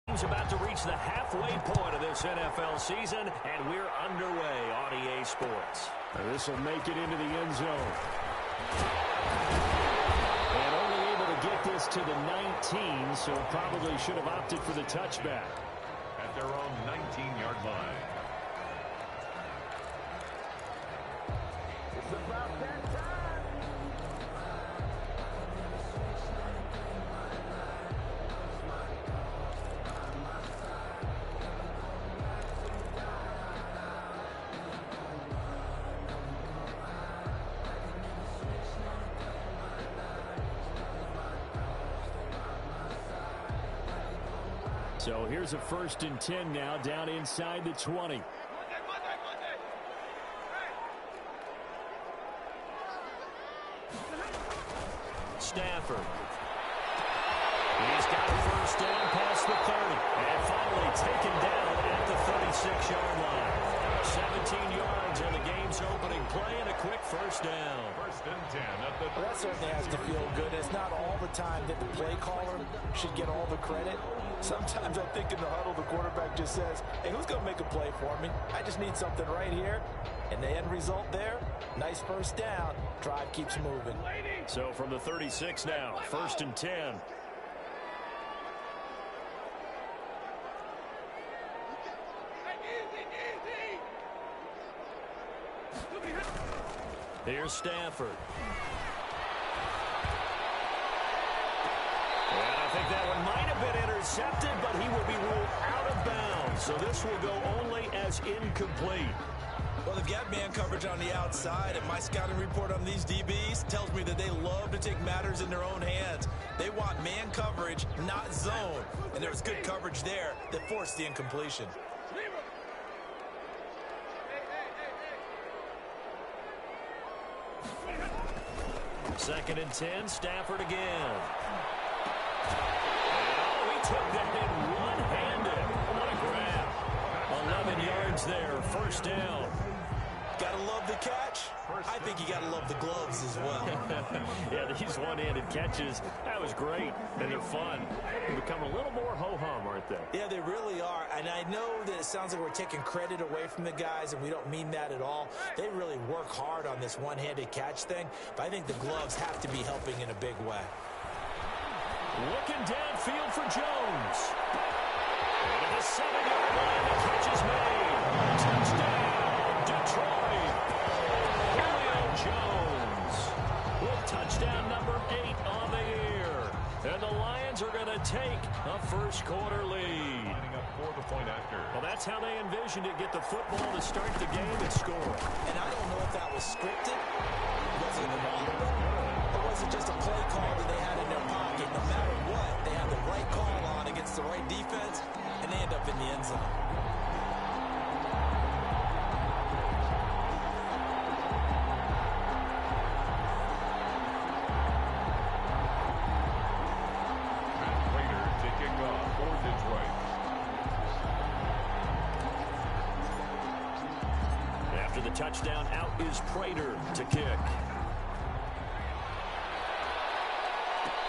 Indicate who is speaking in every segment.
Speaker 1: Team's about to reach the halfway point of this NFL season, and we're underway on EA Sports.
Speaker 2: This will make it into the end zone. And only able to get this to the 19, so probably should have opted for the touchback.
Speaker 3: At their own 19-yard line.
Speaker 4: It's about that time.
Speaker 2: So here's a 1st and 10 now, down inside the 20.
Speaker 1: Stafford. He's got a 1st down past the 30. And finally taken down at the 36-yard line. 17 yards on the game's opening play and a quick 1st down.
Speaker 3: 1st and 10 at the...
Speaker 5: Well, that certainly has to feel good. It's not all the time that the play caller should get all the credit. Sometimes I think in the huddle, the quarterback just says, hey, who's going to make a play for me? I just need something right here. And the end result there, nice 1st down. Drive keeps moving.
Speaker 1: So from the 36 now, 1st and 10. Here's Stafford. And I think that one might have been intercepted, but he will be ruled out of bounds. So this will go only as incomplete.
Speaker 6: Well, they've got man coverage on the outside, and my scouting report on these DBs tells me that they love to take matters in their own hands. They want man coverage, not zone. And there was good coverage there that forced the incompletion.
Speaker 1: 2nd and 10, Stafford again. Oh, he took that in one-handed. What a grab. 11 yards there, 1st down.
Speaker 6: Gotta love the catch. I think you gotta love the gloves as well.
Speaker 1: Yeah, these one-handed catches, that was great, and they're fun. They become a little more ho-hum, aren't they?
Speaker 6: Yeah, they really are, and I know that it sounds like we're taking credit away from the guys, and we don't mean that at all. They really work hard on this one-handed catch thing, but I think the gloves have to be helping in a big way.
Speaker 1: Looking downfield for Jones. And at the 7-yard line, the catch is made. Touchdown, Detroit. Julio Jones with touchdown number 8 on the year. And the Lions are going to take a 1st quarter lead.
Speaker 3: Lining up for the point after.
Speaker 1: Well, that's how they envisioned it. Get the football to start the game and score.
Speaker 6: And I don't know if that was scripted. Was it audible? Or was it just a play call that they had in their pocket? No matter what, they have the right call on against the right defense, and they end up in the end zone.
Speaker 1: Touchdown, out is Prater to kick.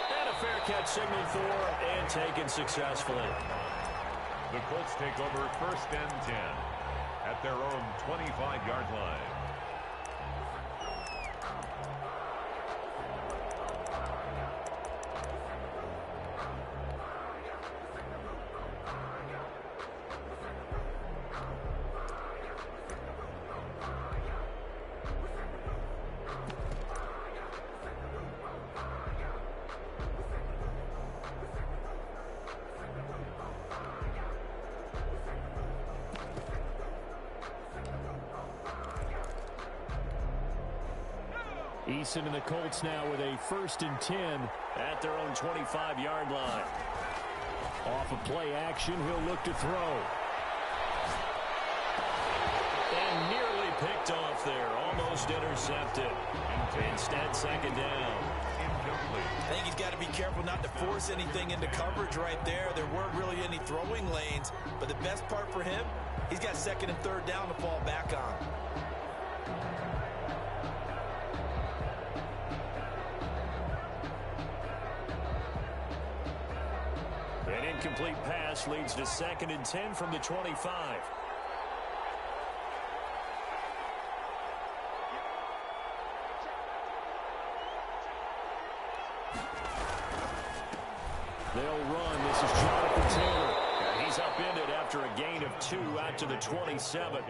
Speaker 1: And a fair catch signaled for and taken successfully.
Speaker 3: The Colts take over 1st and 10 at their own 25-yard line.
Speaker 2: Eason and the Colts now with a 1st and 10
Speaker 1: at their own 25-yard line.
Speaker 2: Off of play action, he'll look to throw.
Speaker 1: And nearly picked off there, almost intercepted. Instead, 2nd down.
Speaker 6: I think he's got to be careful not to force anything into coverage right there. There weren't really any throwing lanes, but the best part for him, he's got 2nd and 3rd down to fall back on.
Speaker 2: incomplete pass leads to 2nd and 10 from the 25. They'll run. This is Jonathan Taylor.
Speaker 1: And he's upended after a gain of 2 out to the 27.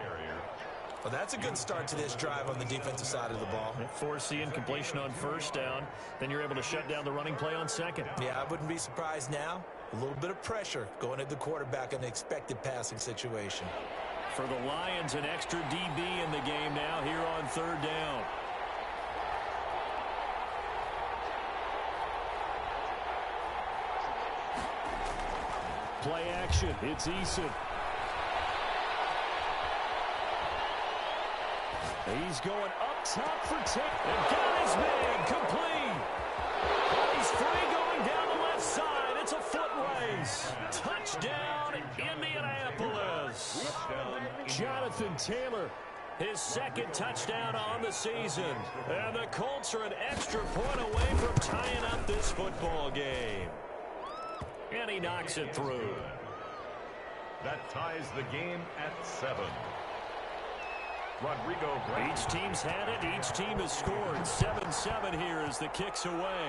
Speaker 6: Well, that's a good start to this drive on the defensive side of the ball.
Speaker 1: Force the incompletion on 1st down. Then you're able to shut down the running play on 2nd.
Speaker 6: Yeah, I wouldn't be surprised now. A little bit of pressure going at the quarterback in an expected passing situation.
Speaker 1: For the Lions, an extra DB in the game now here on 3rd down.
Speaker 2: Play action. It's Eason. He's going up top for 10.
Speaker 1: And got his man complete. He's free going down the left side. It's a foot race. Touchdown, Indianapolis.
Speaker 2: Jonathan Taylor.
Speaker 1: His 2nd touchdown on the season. And the Colts are an extra point away from tying up this football game. And he knocks it through.
Speaker 3: That ties the game at 7. Rodrigo.
Speaker 1: Each team's had it. Each team has scored. 7-7 here as the kick's away.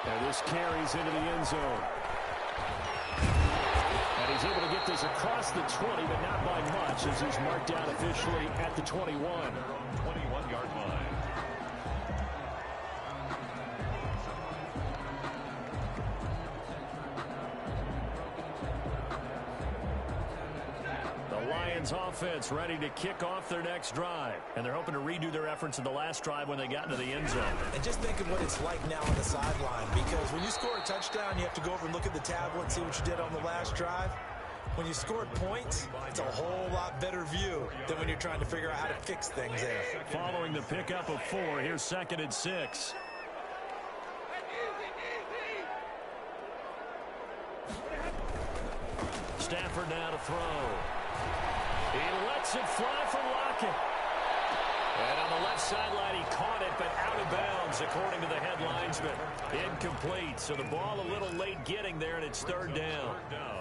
Speaker 2: And this carries into the end zone. And he's able to get this across the 20, but not by much, as he's marked down officially at the 21.
Speaker 3: 21-yard line.
Speaker 1: Lions offense ready to kick off their next drive. And they're hoping to redo their efforts in the last drive when they got into the end zone.
Speaker 6: And just think of what it's like now on the sideline, because when you score a touchdown, you have to go over and look at the tablet and see what you did on the last drive. When you scored points, it's a whole lot better view than when you're trying to figure out how to fix things there.
Speaker 1: Following the pickup of 4, here's 2nd and 6. Stafford now to throw. He lets it fly for Lockett. And on the left sideline, he caught it, but out of bounds, according to the headlines, but incomplete. So the ball a little late getting there, and it's 3rd down.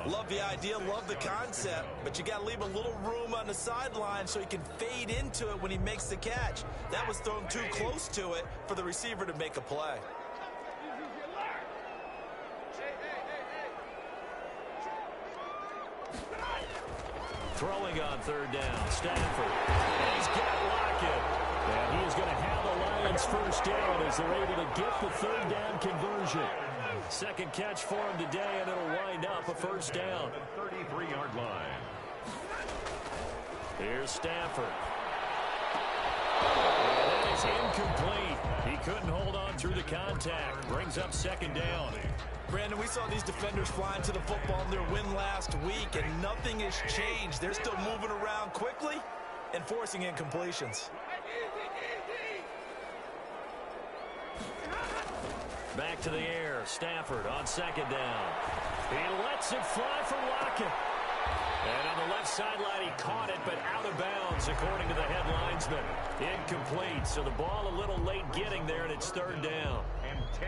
Speaker 6: Love the idea, love the concept, but you got to leave a little room on the sideline so he can fade into it when he makes the catch. That was thrown too close to it for the receiver to make a play.
Speaker 1: Throwing on 3rd down, Stafford. And he's got Lockett. And he is going to have the Lions 1st down as they're able to get the 3rd down conversion. 2nd catch for him today, and it'll wind up a 1st down.
Speaker 3: 33-yard line.
Speaker 1: Here's Stafford. And that is incomplete. He couldn't hold on through the contact. Brings up 2nd down.
Speaker 6: Brandon, we saw these defenders flying to the football in their win last week, and nothing has changed. They're still moving around quickly and forcing incompletions.
Speaker 1: Back to the air. Stafford on 2nd down. He lets it fly for Lockett. And on the left sideline, he caught it, but out of bounds, according to the headlines, but incomplete. So the ball a little late getting there, and it's 3rd down.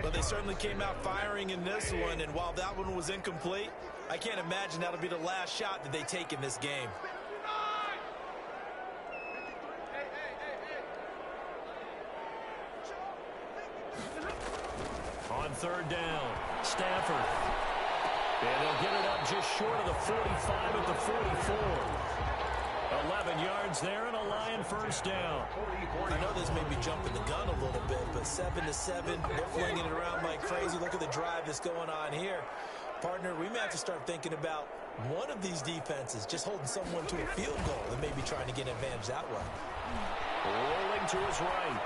Speaker 6: But they certainly came out firing in this one, and while that one was incomplete, I can't imagine that'll be the last shot that they take in this game.
Speaker 1: On 3rd down, Stafford. And they'll get it up just short of the 45 at the 44. 11 yards there and a Lion 1st down.
Speaker 6: I know this may be jumping the gun a little bit, but 7-7, they're flinging it around like crazy. Look at the drive that's going on here. Partner, we may have to start thinking about one of these defenses just holding someone to a field goal and maybe trying to get an advantage that way.
Speaker 1: Rolling to his right.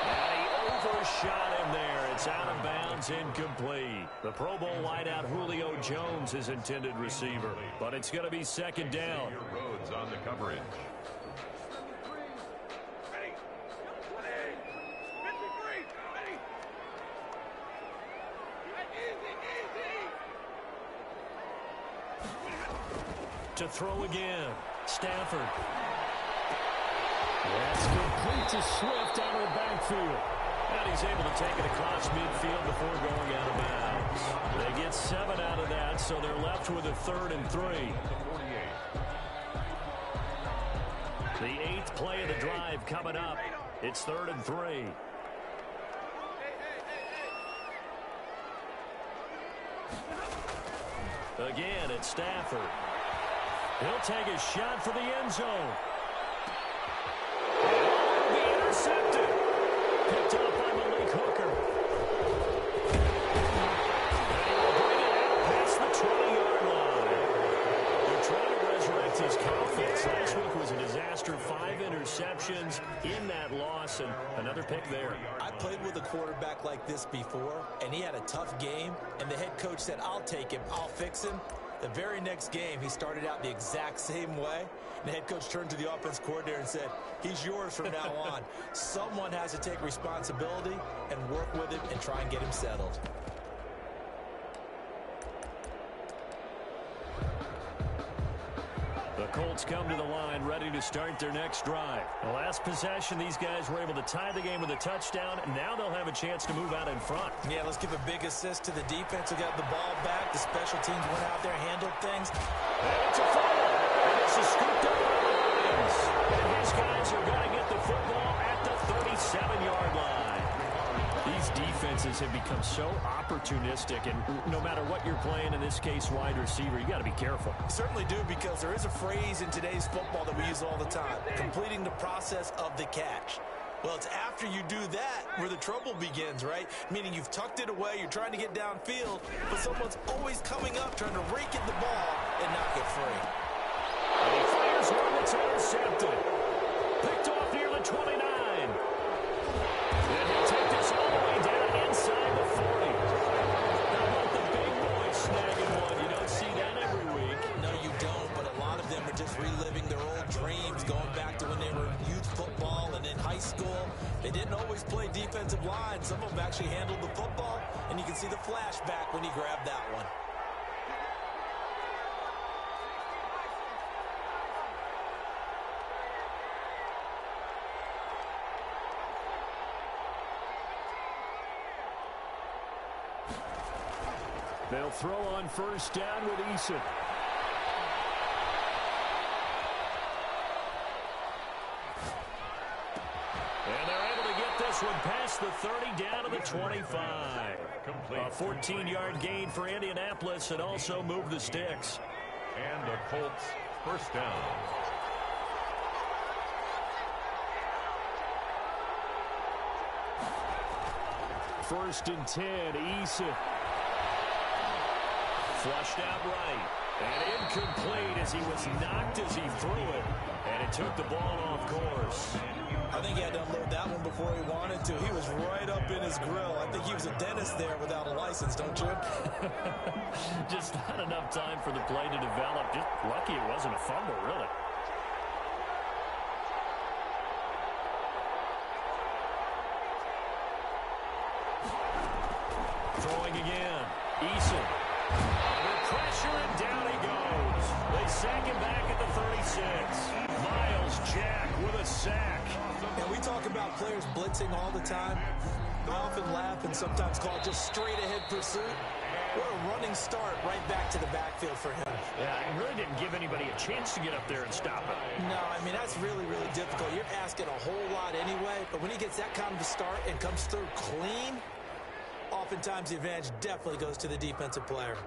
Speaker 1: And he overshot him there. It's out of bounds, incomplete. The Pro Bowl wideout Julio Jones is intended receiver, but it's going to be 2nd down.
Speaker 3: Rhodes on the coverage.
Speaker 1: To throw again, Stafford.
Speaker 2: That's complete to Swift out of the backfield. And he's able to take it across midfield before going out of bounds. They get 7 out of that, so they're left with a 3rd and 3. The 8th play of the drive coming up. It's 3rd and 3. Again, it's Stafford. He'll take a shot for the end zone. And be intercepted. Picked up by Malik Hooker. And he will bring it out past the 20-yard line. They're trying to resurrect his confidence. Last week was a disaster. 5 interceptions in that loss, and another pick there.
Speaker 6: I played with a quarterback like this before, and he had a tough game, and the head coach said, I'll take him, I'll fix him. The very next game, he started out the exact same way. And the head coach turned to the offense coordinator and said, he's yours from now on. Someone has to take responsibility and work with him and try and get him settled.
Speaker 2: The Colts come to the line, ready to start their next drive. The last possession, these guys were able to tie the game with a touchdown, and now they'll have a chance to move out in front.
Speaker 6: Yeah, let's give a big assist to the defense who got the ball back. The special teams went out there, handled things.
Speaker 2: And it's a fumble. And this is scooped up by the Lions. And his guys are going to get the football at the 37-yard line. These defenses have become so opportunistic, and no matter what you're playing, in this case wide receiver, you got to be careful.
Speaker 6: Certainly do, because there is a phrase in today's football that we use all the time, completing the process of the catch. Well, it's after you do that where the trouble begins, right? Meaning you've tucked it away, you're trying to get downfield, but someone's always coming up, trying to rake at the ball and knock it free.
Speaker 2: And he fires one that's intercepted. Picked off near the 29. And he'll take this all the way down inside the 40. How about the big boy snagging one? You don't see that every week.
Speaker 6: No, you don't, but a lot of them are just reliving their old dreams, going back to when they were in youth football and in high school. They didn't always play defensive line. Some of them actually handled the football, and you can see the flashback when he grabbed that one.
Speaker 2: They'll throw on first down with Eason. And they're able to get this one past the 30 down to the 25.
Speaker 3: Complete.
Speaker 2: A 14-yard gain for Indianapolis, and also move the sticks.
Speaker 3: And the Colts first down.
Speaker 2: First and 10, Eason. Flushed out right. And incomplete as he was knocked as he threw it. And it took the ball off course.
Speaker 6: I think he had to unload that one before he wanted to. He was right up in his grill. I think he was a dentist there without a license, don't you?
Speaker 2: Just not enough time for the play to develop. Just lucky it wasn't a fumble, really. Throwing again. Eason. Under pressure, and down he goes. They sack him back at the 36. Miles Jack with a sack.
Speaker 6: And we talk about players blitzing all the time. I often laugh and sometimes call it just straight-ahead pursuit. What a running start right back to the backfield for him.
Speaker 2: Yeah, he really didn't give anybody a chance to get up there and stop him.
Speaker 6: No, I mean, that's really, really difficult. You're asking a whole lot anyway, but when he gets that kind of a start and comes through clean, oftentimes the advantage definitely goes to the defensive player.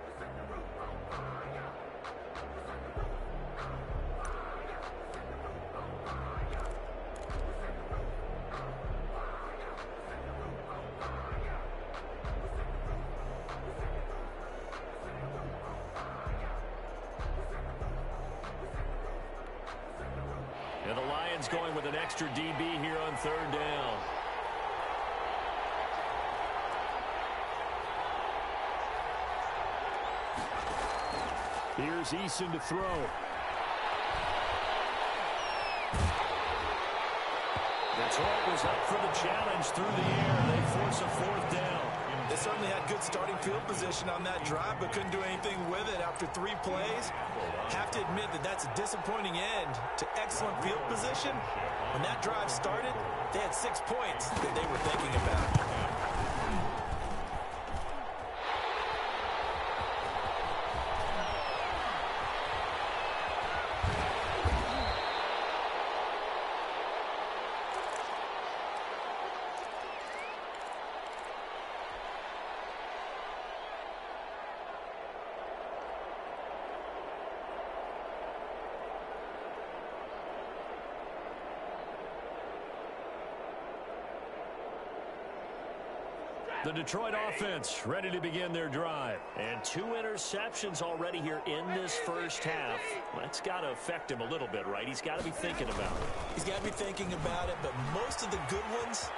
Speaker 2: And the Lions going with an extra DB here on third down. Here's Eason to throw. Detroit was up for the challenge through the air. They force a fourth down.
Speaker 6: They certainly had good starting field position on that drive, but couldn't do anything with it after 3 plays. Have to admit that that's a disappointing end to excellent field position. When that drive started, they had 6 points that they were thinking about.
Speaker 2: The Detroit offense ready to begin their drive. And 2 interceptions already here in this first half. That's got to affect him a little bit, right? He's got to be thinking about it.
Speaker 6: He's got to be thinking about it, but most of the good ones,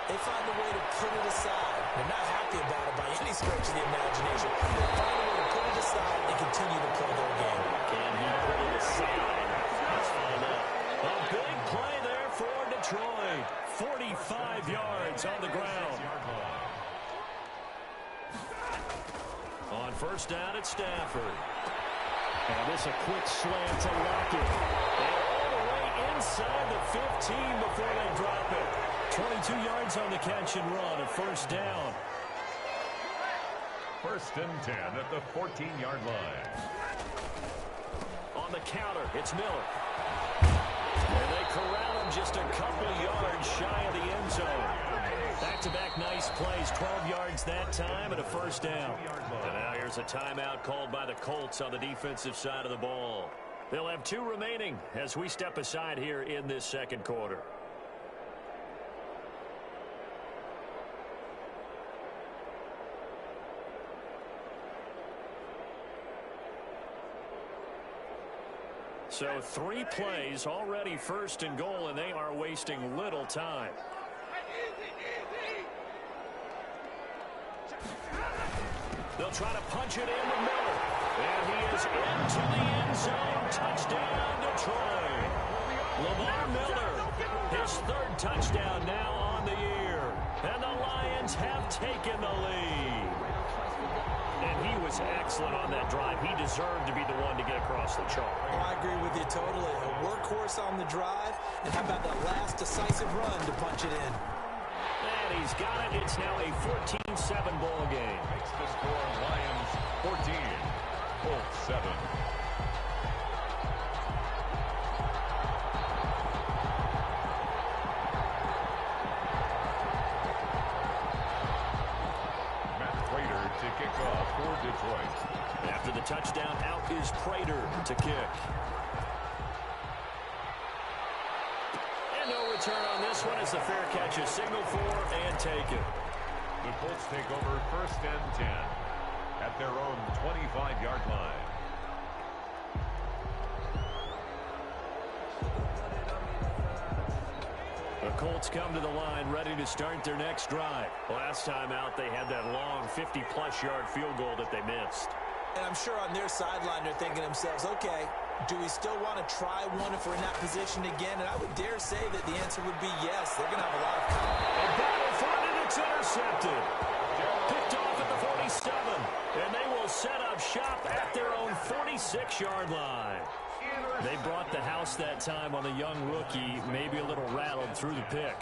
Speaker 6: they find a way to put it aside. They're not happy about it by any stretch of the imagination. They find a way to put it aside and continue to play their game.
Speaker 2: Can he put it aside? Let's find out. A big play there for Detroit. 45 yards on the ground. On first down, it's Stafford. And this a quick slant to Lockett. And all the way inside the 15 before they drop it. 22 yards on the catch and run, a first down.
Speaker 3: First and 10 at the 14-yard line.
Speaker 2: On the counter, it's Miller. And they corral him just a couple yards shy of the end zone. Back-to-back nice plays, 12 yards that time and a first down. And now here's a timeout called by the Colts on the defensive side of the ball. They'll have 2 remaining as we step aside here in this second quarter. So 3 plays already first and goal, and they are wasting little time. They'll try to punch it in to Miller. And he is into the end zone. Touchdown, Detroit. Lamar Miller, his 3rd touchdown now on the year. And the Lions have taken the lead. And he was excellent on that drive. He deserved to be the one to get across the chalk.
Speaker 6: Oh, I agree with you totally. A workhorse on the drive. And how about that last decisive run to punch it in?
Speaker 2: And he's got it. It's now a 14-7 ball game.
Speaker 3: Makes the score Lions 14, Colts 7. Matt Prater to kick off for Detroit.
Speaker 2: After the touchdown, out is Prater to kick. And no return on this one as the fair catch is signaled for and taken.
Speaker 3: The Colts take over first and 10 at their own 25-yard line.
Speaker 2: The Colts come to the line ready to start their next drive. Last time out, they had that long 50-plus yard field goal that they missed.
Speaker 6: And I'm sure on their sideline they're thinking to themselves, okay, do we still want to try one if we're in that position again? And I would dare say that the answer would be yes. They're going to have a lot of confidence.
Speaker 2: And battle for it, and it's intercepted. Picked off at the 47. And they will set up shop at their own 46-yard line. They brought the house that time on the young rookie, maybe a little rattled through the pick.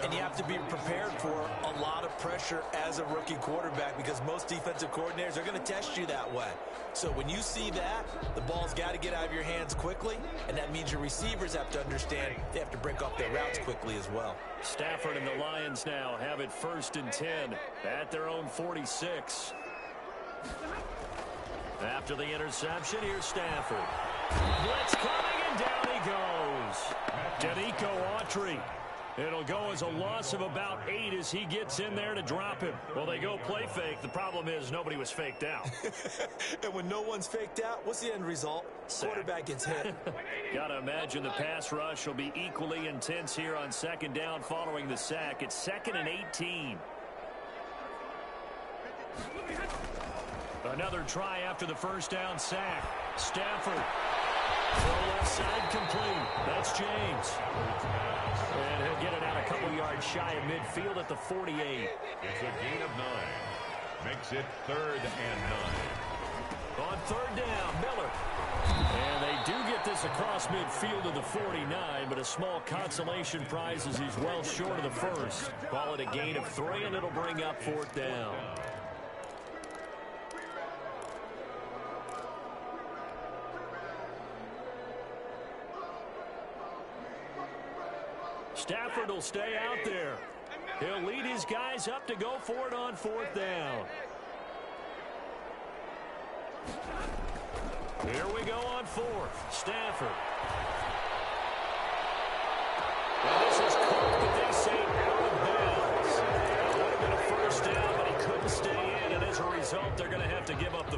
Speaker 6: And you have to be prepared for a lot of pressure as a rookie quarterback because most defensive coordinators are going to test you that way. So when you see that, the ball's got to get out of your hands quickly, and that means your receivers have to understand they have to break off their routes quickly as well.
Speaker 2: Stafford and the Lions now have it first and 10 at their own 46. After the interception, here's Stafford. Blitz coming, and down he goes. Denico Autry. It'll go as a loss of about 8 as he gets in there to drop him. Well, they go play fake. The problem is nobody was faked out.
Speaker 6: And when no one's faked out, what's the end result?
Speaker 2: Sack.
Speaker 6: Quarterback gets hit.
Speaker 2: Gotta imagine the pass rush will be equally intense here on second down following the sack. It's 2nd and 18. Another try after the first down sack. Stafford. Throw left side complete. That's James. And he'll get it out a couple yards shy of midfield at the 48.
Speaker 3: It's a gain of 9. Makes it 3rd and 9.
Speaker 2: On 3rd down, Miller. And they do get this across midfield to the 49, but a small consolation prize as he's well short of the first. Call it a gain of 3, and it'll bring up 4th down. Stafford will stay out there. He'll lead his guys up to go for it on 4th down. Here we go on 4th. Stafford. And this is caught, but they say out of bounds. That would have been a first down, but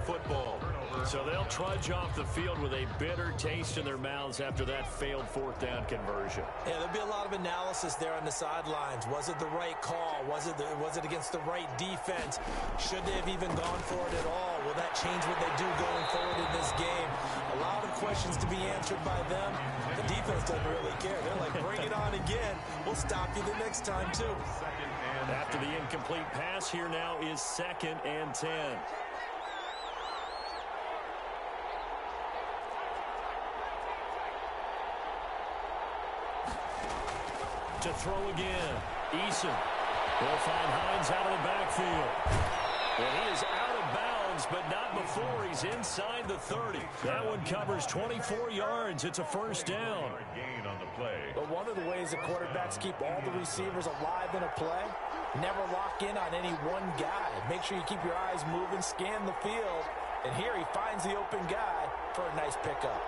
Speaker 6: football.
Speaker 2: So they'll trudge off the field with a bitter taste in their mouths after that failed fourth down conversion.
Speaker 6: Yeah, there'll be a lot of analysis there on the sidelines. Was it the right call? Was it against the right defense? Should they have even gone for it at all? Will that change what they do going forward in this game? A lot of questions to be answered by them. The defense doesn't really care. They're like, bring it on again. We'll stop you the next time, too.
Speaker 2: After the incomplete pass, here now is 2nd and 10. To throw again. Eason will find Hines out of the backfield. And he is out of bounds, but not before he's inside the 30. That one covers 24 yards. It's a first down.
Speaker 3: Gain on the play.
Speaker 5: But one of the ways the quarterbacks keep all the receivers alive in a play, never lock in on any one guy. Make sure you keep your eyes moving, scan the field. And here he finds the open guy for a nice pickup.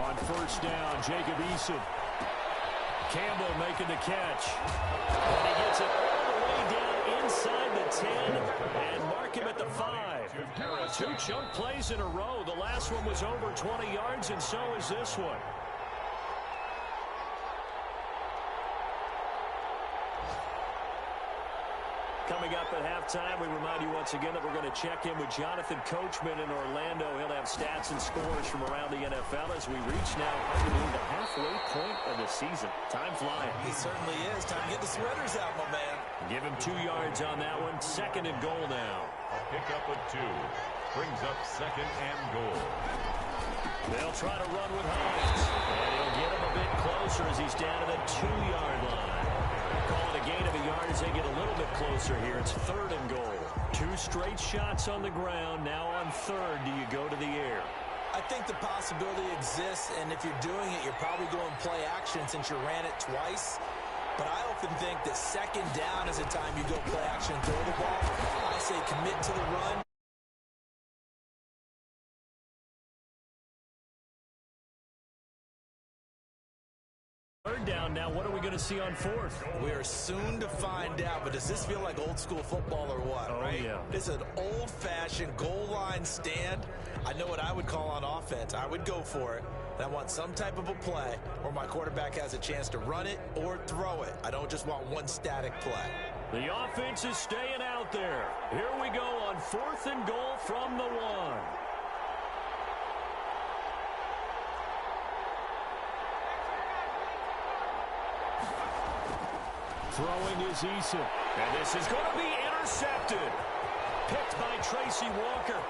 Speaker 2: On first down, Jacob Eason. Campbell making the catch. And he gets it all the way down inside the 10 and mark him at the 5. 2 chunk plays in a row. The last one was over 20 yards, and so is this one. Coming up at halftime, we remind you once again that we're going to check in with Jonathan Coachman in Orlando. He'll have stats and scores from around the NFL as we reach now the halfway point of the season. Time flying.
Speaker 6: It certainly is. Time to get the sweaters out, my man.
Speaker 2: Give him 2 yards on that one. 2nd and goal now.
Speaker 3: A pickup of 2 brings up 2nd and goal.
Speaker 2: They'll try to run with Hines. And he'll get him a bit closer as he's down to the 2-yard line. Call it a gain of a yard as they get a little bit closer here. It's 3rd and goal. 2 straight shots on the ground. Now on 3rd, do you go to the air?
Speaker 6: I think the possibility exists, and if you're doing it, you're probably going play action since you ran it twice. But I often think that 2nd down is the time you go play action and throw the ball. I say commit to the run.
Speaker 2: Third down now. What are we going to see on 4th?
Speaker 6: We are soon to find out, but does this feel like old school football or what, right?
Speaker 2: Yeah.
Speaker 6: It's an old-fashioned goal line stand. I know what I would call on offense. I would go for it. And I want some type of a play where my quarterback has a chance to run it or throw it. I don't just want one static play.
Speaker 2: The offense is staying out there. Here we go on 4th and goal from the 1. Throwing is Eason. And this is going to be intercepted. Picked by Tracy Walker.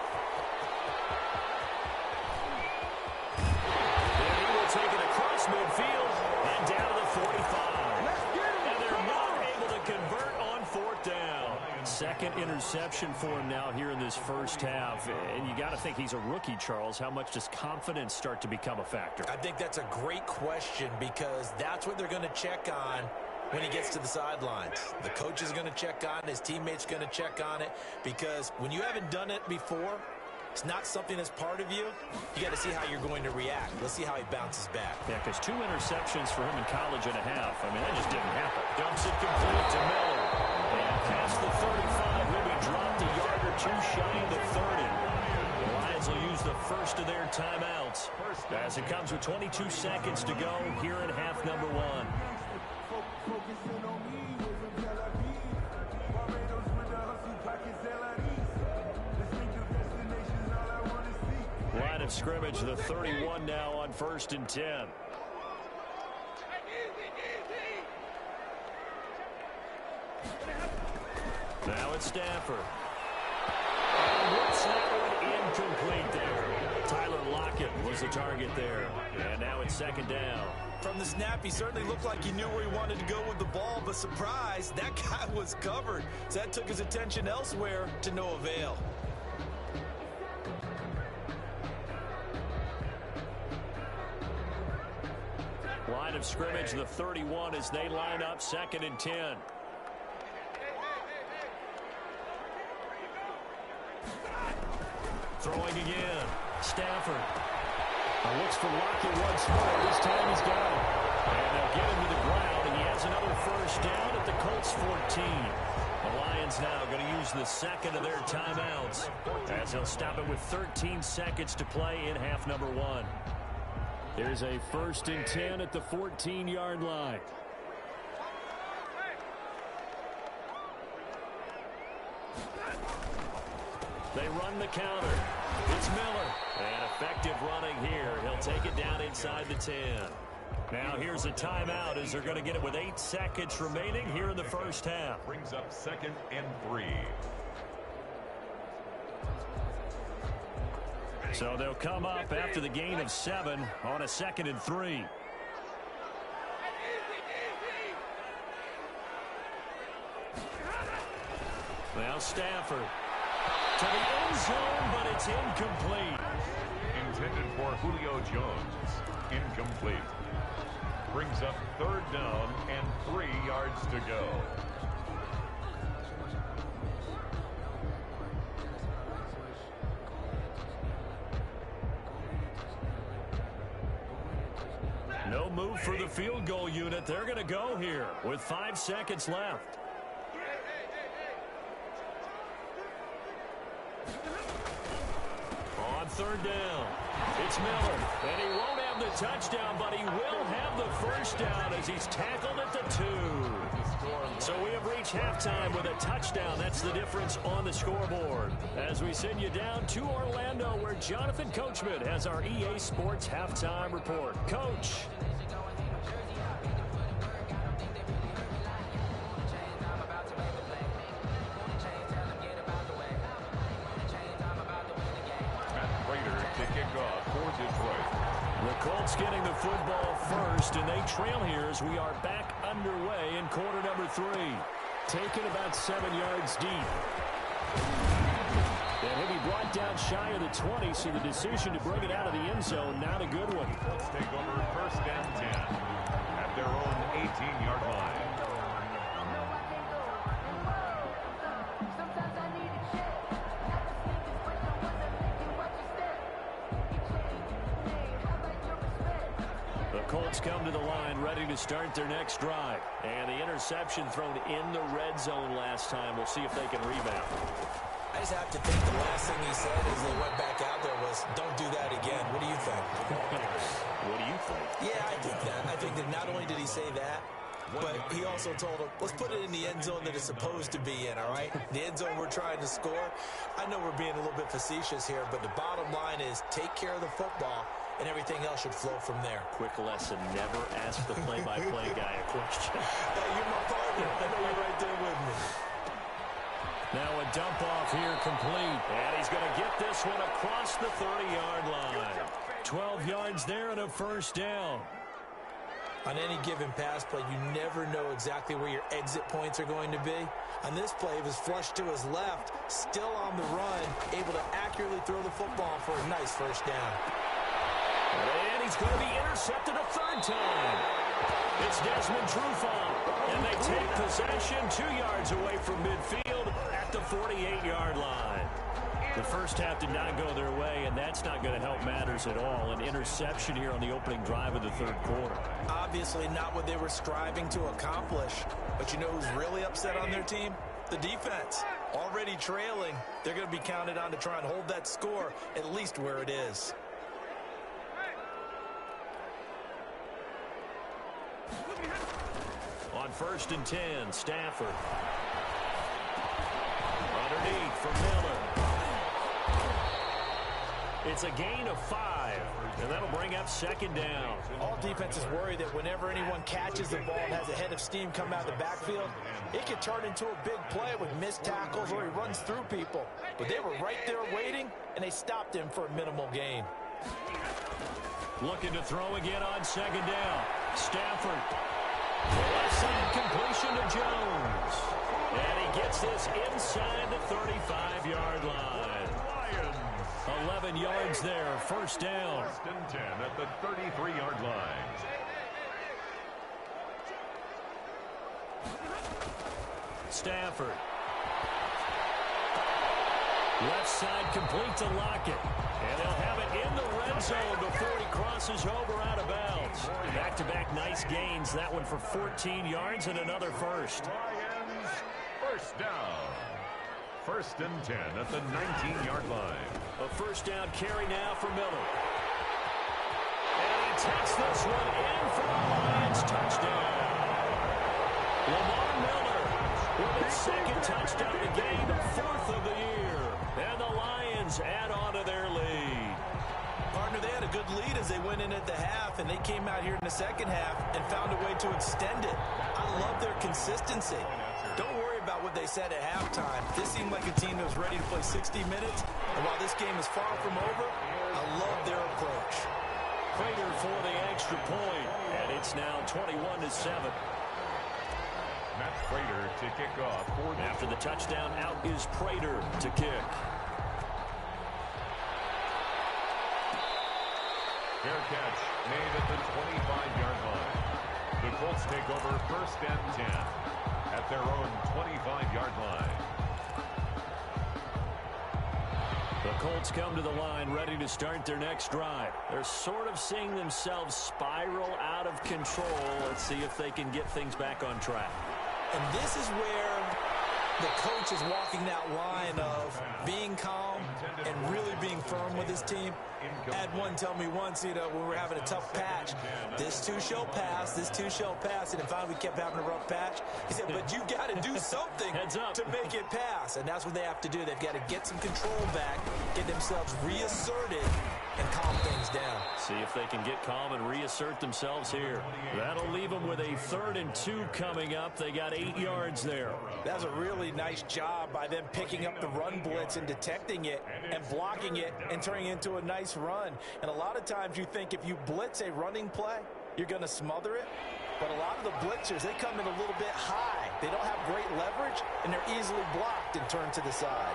Speaker 2: And he will take it across midfield and down to the 45. And they're not able to convert on 4th down. 2nd interception for him now here in this first half. And you got to think he's a rookie, Charles. How much does confidence start to become a factor?
Speaker 6: I think that's a great question because that's what they're going to check on when he gets to the sidelines. The coach is going to check on it. His teammate's going to check on it because when you haven't done it before, it's not something that's part of you. You got to see how you're going to react. Let's see how he bounces back.
Speaker 2: Yeah, because 2 interceptions for him in college and a half. I mean, that just didn't happen. Dumps it complete to Miller. And past the 35, will be dropped a yard or 2 shy of the 30. The Lions will use the first of their timeouts as it comes with 22 seconds to go here in half number 1. Line of scrimmage, the 31 now on 1st and 10. Now it's Stafford. And what's that one incomplete there? Tyler Lockett was the target there. And now it's 2nd down.
Speaker 6: From the snap, he certainly looked like he knew where he wanted to go with the ball, but surprise, that guy was covered. So that took his attention elsewhere to no avail.
Speaker 2: Line of scrimmage, the 31 as they line up 2nd and 10. Throwing again. Stafford. Looks for Lockett once more. This time he's got him. And they'll get him to the ground. And he has another first down at the Colts 14. The Lions Lions now going to use the second of their timeouts as they'll stop it with 13 seconds to play in half number one. There's a 1st and 10 at the 14-yard line. They run the counter. It's Miller. And effective running here. He'll take it down inside the 10. Now here's a timeout as they're going to get it with 8 seconds remaining here in the first half.
Speaker 3: Brings up 2nd and 3.
Speaker 2: So they'll come up after the gain of 7 on a 2nd and 3. Now Stafford to the end zone, but it's incomplete.
Speaker 3: Intended for Julio Jones. Incomplete. Brings up 3rd down and 3 yards to go.
Speaker 2: No move for the field goal unit. They're going to go here with 5 seconds left. On 3rd down, it's Miller, and he won't have the touchdown, but he will have the first down as he's tackled at the 2. So we have reached halftime with a touchdown. That's the difference on the scoreboard. As we send you down to Orlando, where Jonathan Coachman has our EA Sports halftime report. Coach. The Colts getting the football first, and they trail here as we are back underway in quarter number 3. Taken about 7 yards deep. And he'll be brought down shy of the 20, so the decision to bring it out of the end zone, not a good one.
Speaker 3: Let's take over 1st and 10 at their own 18-yard line.
Speaker 2: Colts come to the line ready to start their next drive. And the interception thrown in the red zone last time. We'll see if they can rebound.
Speaker 6: I just have to think the last thing he said as they went back out there was, don't do that again. What do you think?
Speaker 2: What do you think?
Speaker 6: Yeah, I think that. I think that not only did he say that, but he also told him, let's put it in the end zone that it's supposed to be in, all right? The end zone we're trying to score. I know we're being a little bit facetious here, but the bottom line is take care of the football, and everything else should flow from there.
Speaker 2: Quick lesson, never ask the play-by-play guy a question.
Speaker 6: Hey, you're my partner. I know you're right there with me.
Speaker 2: Now a dump off here complete. And he's going to get this one across the 30-yard line. 12 yards there and a first down.
Speaker 6: On any given pass play, you never know exactly where your exit points are going to be. On this play, it was flushed to his left, still on the run, able to accurately throw the football for a nice first down.
Speaker 2: And he's going to be intercepted a 3rd time. It's Desmond Trufant, and they take possession 2 yards away from midfield at the 48-yard line. The first half did not go their way, and that's not going to help matters at all. An interception here on the opening drive of the 3rd quarter.
Speaker 6: Obviously not what they were striving to accomplish. But you know who's really upset on their team? The defense. Already trailing, they're going to be counted on to try and hold that score at least where it is.
Speaker 2: On 1st and 10, Stafford. Underneath for Miller. It's a gain of 5, and that'll bring up 2nd down.
Speaker 5: All defenses worry that whenever anyone catches the ball and has a head of steam come out of the backfield, it could turn into a big play with missed tackles or he runs through people. But they were right there waiting, and they stopped him for a minimal gain.
Speaker 2: Looking to throw again on 2nd down. Stafford. Left side completion to Jones. And he gets this inside the 35-yard line. 11 yards there, first down.
Speaker 3: 1st and 10 at the 33-yard line.
Speaker 2: Stafford. Left side complete to Lockett. And they'll have it in the red zone before he crosses over out of bounds. Back-to-back nice gains. That one for 14 yards and another first.
Speaker 3: Lions, First down. 1st and 10 at the 19-yard line.
Speaker 2: A first down carry now for Miller. And he takes this one in for the Lions touchdown. Lamar Miller with his second touchdown of the game, the 4th of the year. And the Lions add on to their lead.
Speaker 6: Partner, they had a good lead as they went in at the half, and they came out here in the second half and found a way to extend it. I love their consistency. Don't worry about what they said at halftime. This seemed like a team that was ready to play 60 minutes, and while this game is far from over, I love their approach.
Speaker 2: Prater for the extra point, and it's now 21-7.
Speaker 3: Matt Prater to kick off.
Speaker 2: After the touchdown, out is Prater to kick.
Speaker 3: Fair catch made at the 25-yard line. The Colts take over 1st and 10 at their own 25-yard line.
Speaker 2: The Colts come to the line ready to start their next drive. They're sort of seeing themselves spiral out of control. Let's see if they can get things back on track.
Speaker 6: And this is where the coach is walking that line of being calm and really being firm with his team. I had one tell me once, when we were having a tough patch, this too shall pass, this too shall pass. And then finally we kept having a rough patch. He said, but you got to do something to make it pass. And that's what they have to do. They've got to get some control back, get themselves reasserted, and calm things down.
Speaker 2: See if they can get calm and reassert themselves here. That'll leave them with a 3rd and 2 coming up. They got 8 yards there.
Speaker 5: That's a really nice job by them picking up the run blitz and detecting it and blocking it and turning it into a nice run. And a lot of times you think if you blitz a running play, you're going to smother it. But a lot of the blitzers, they come in a little bit high. They don't have great leverage, and they're easily blocked and turned to the side.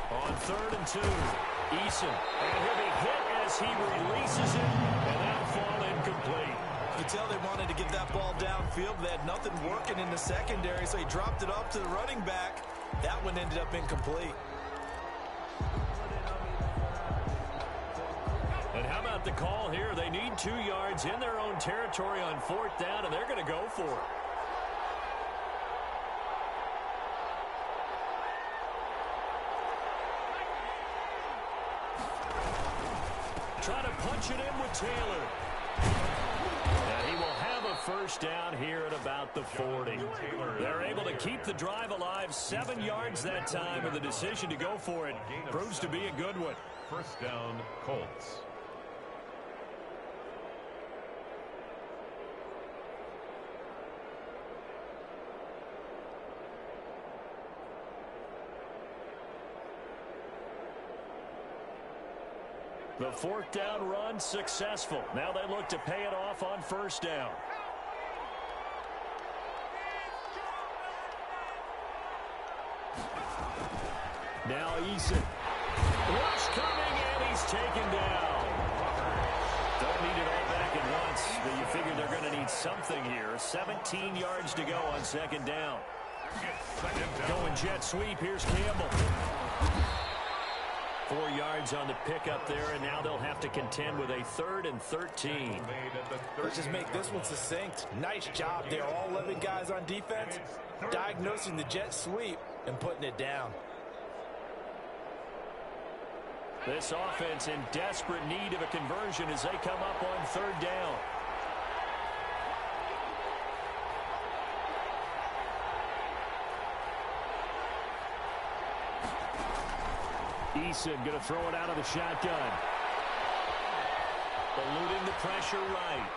Speaker 2: On 3rd and 2, Eason. And he'll be hit as he releases it, and that'll fall incomplete.
Speaker 6: You could tell they wanted to get that ball downfield, but they had nothing working in the secondary, so he dropped it off to the running back. That one ended up incomplete.
Speaker 2: And how about the call here? They need 2 yards in their own territory on 4th down, and they're going to go for it. Try to punch it in with Taylor. And he will have a first down here at about the 40. They're able to keep the drive alive, 7 yards that time, and the decision to go for it proves to be a good one.
Speaker 3: 1st down, Colts.
Speaker 2: The 4th down run successful. Now they look to pay it off on 1st down. Now Eason. Rush coming, and he's taken down. Don't need it all back at once, but you figure they're going to need something here. 17 yards to go on 2nd down. Going jet sweep. Here's Campbell. 4 yards on the pickup there, and now they'll have to contend with a 3rd and 13.
Speaker 5: Let's just make this one succinct. Nice job there. All 11 guys on defense diagnosing the jet sweep and putting it down.
Speaker 2: This offense in desperate need of a conversion as they come up on 3rd down. Eason going to throw it out of the shotgun. Eluding the pressure right.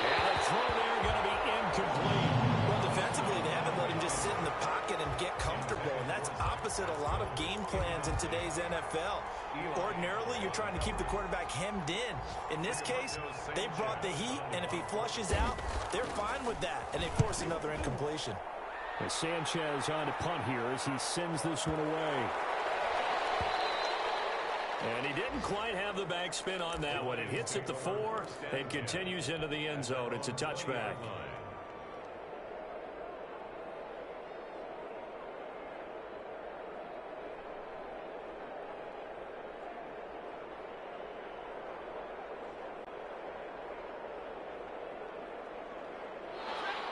Speaker 2: And the throw there going to be incomplete.
Speaker 6: Well, defensively, they haven't let him just sit in the pocket and get comfortable, and that's opposite a lot of game plans in today's NFL. Ordinarily, you're trying to keep the quarterback hemmed in. In this case, they brought the heat, and if he flushes out, they're fine with that, and they force another incompletion.
Speaker 2: And Sanchez on to punt here as he sends this one away. And he didn't quite have the backspin on that one. It hits at the 4 and continues into the end zone. It's a touchback.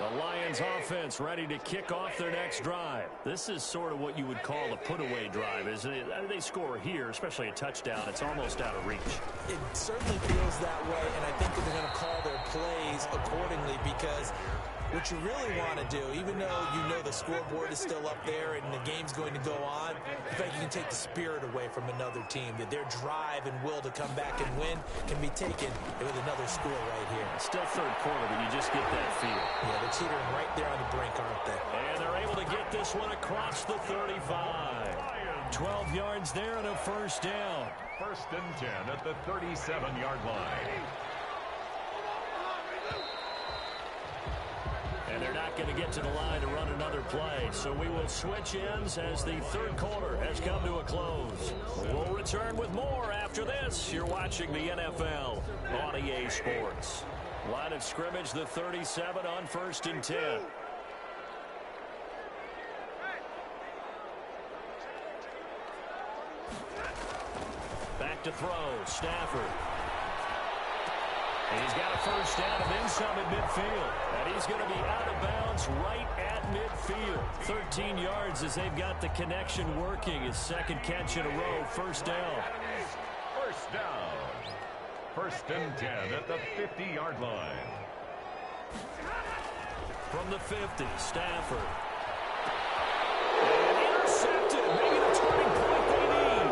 Speaker 2: The Lions offense ready to kick off their next drive. This is sort of what you would call a put-away drive, isn't it? They score here, especially a touchdown. It's almost out of reach.
Speaker 5: It certainly feels that way, and I think that they're going to call their plays accordingly because what you really want to do, even though you know the scoreboard is still up there and the game's going to go on, in fact, you can take the spirit away from another team, that their drive and will to come back and win can be taken with another score right here.
Speaker 2: Still third quarter, but you just get that feel.
Speaker 5: Yeah, they're teetering right there on the brink, aren't they?
Speaker 2: And they're able to get this one across the 35. 12 yards there and a first down.
Speaker 3: First and 10 at the 37-yard line.
Speaker 2: And they're not going to get to the line to run another play. So we will switch ends as the third quarter has come to a close. We'll return with more after this. You're watching the NFL on EA Sports. Line of scrimmage, the 37 on first and 10. Back to throw, Stafford. And he's got a first down and then some at midfield. And he's going to be out of bounds right at midfield. 13 yards as they've got the connection working. His second catch in a row, first down.
Speaker 3: First down. First and 10 at the 50-yard line.
Speaker 2: From the 50, Stafford. And intercepted, making a turning point they need.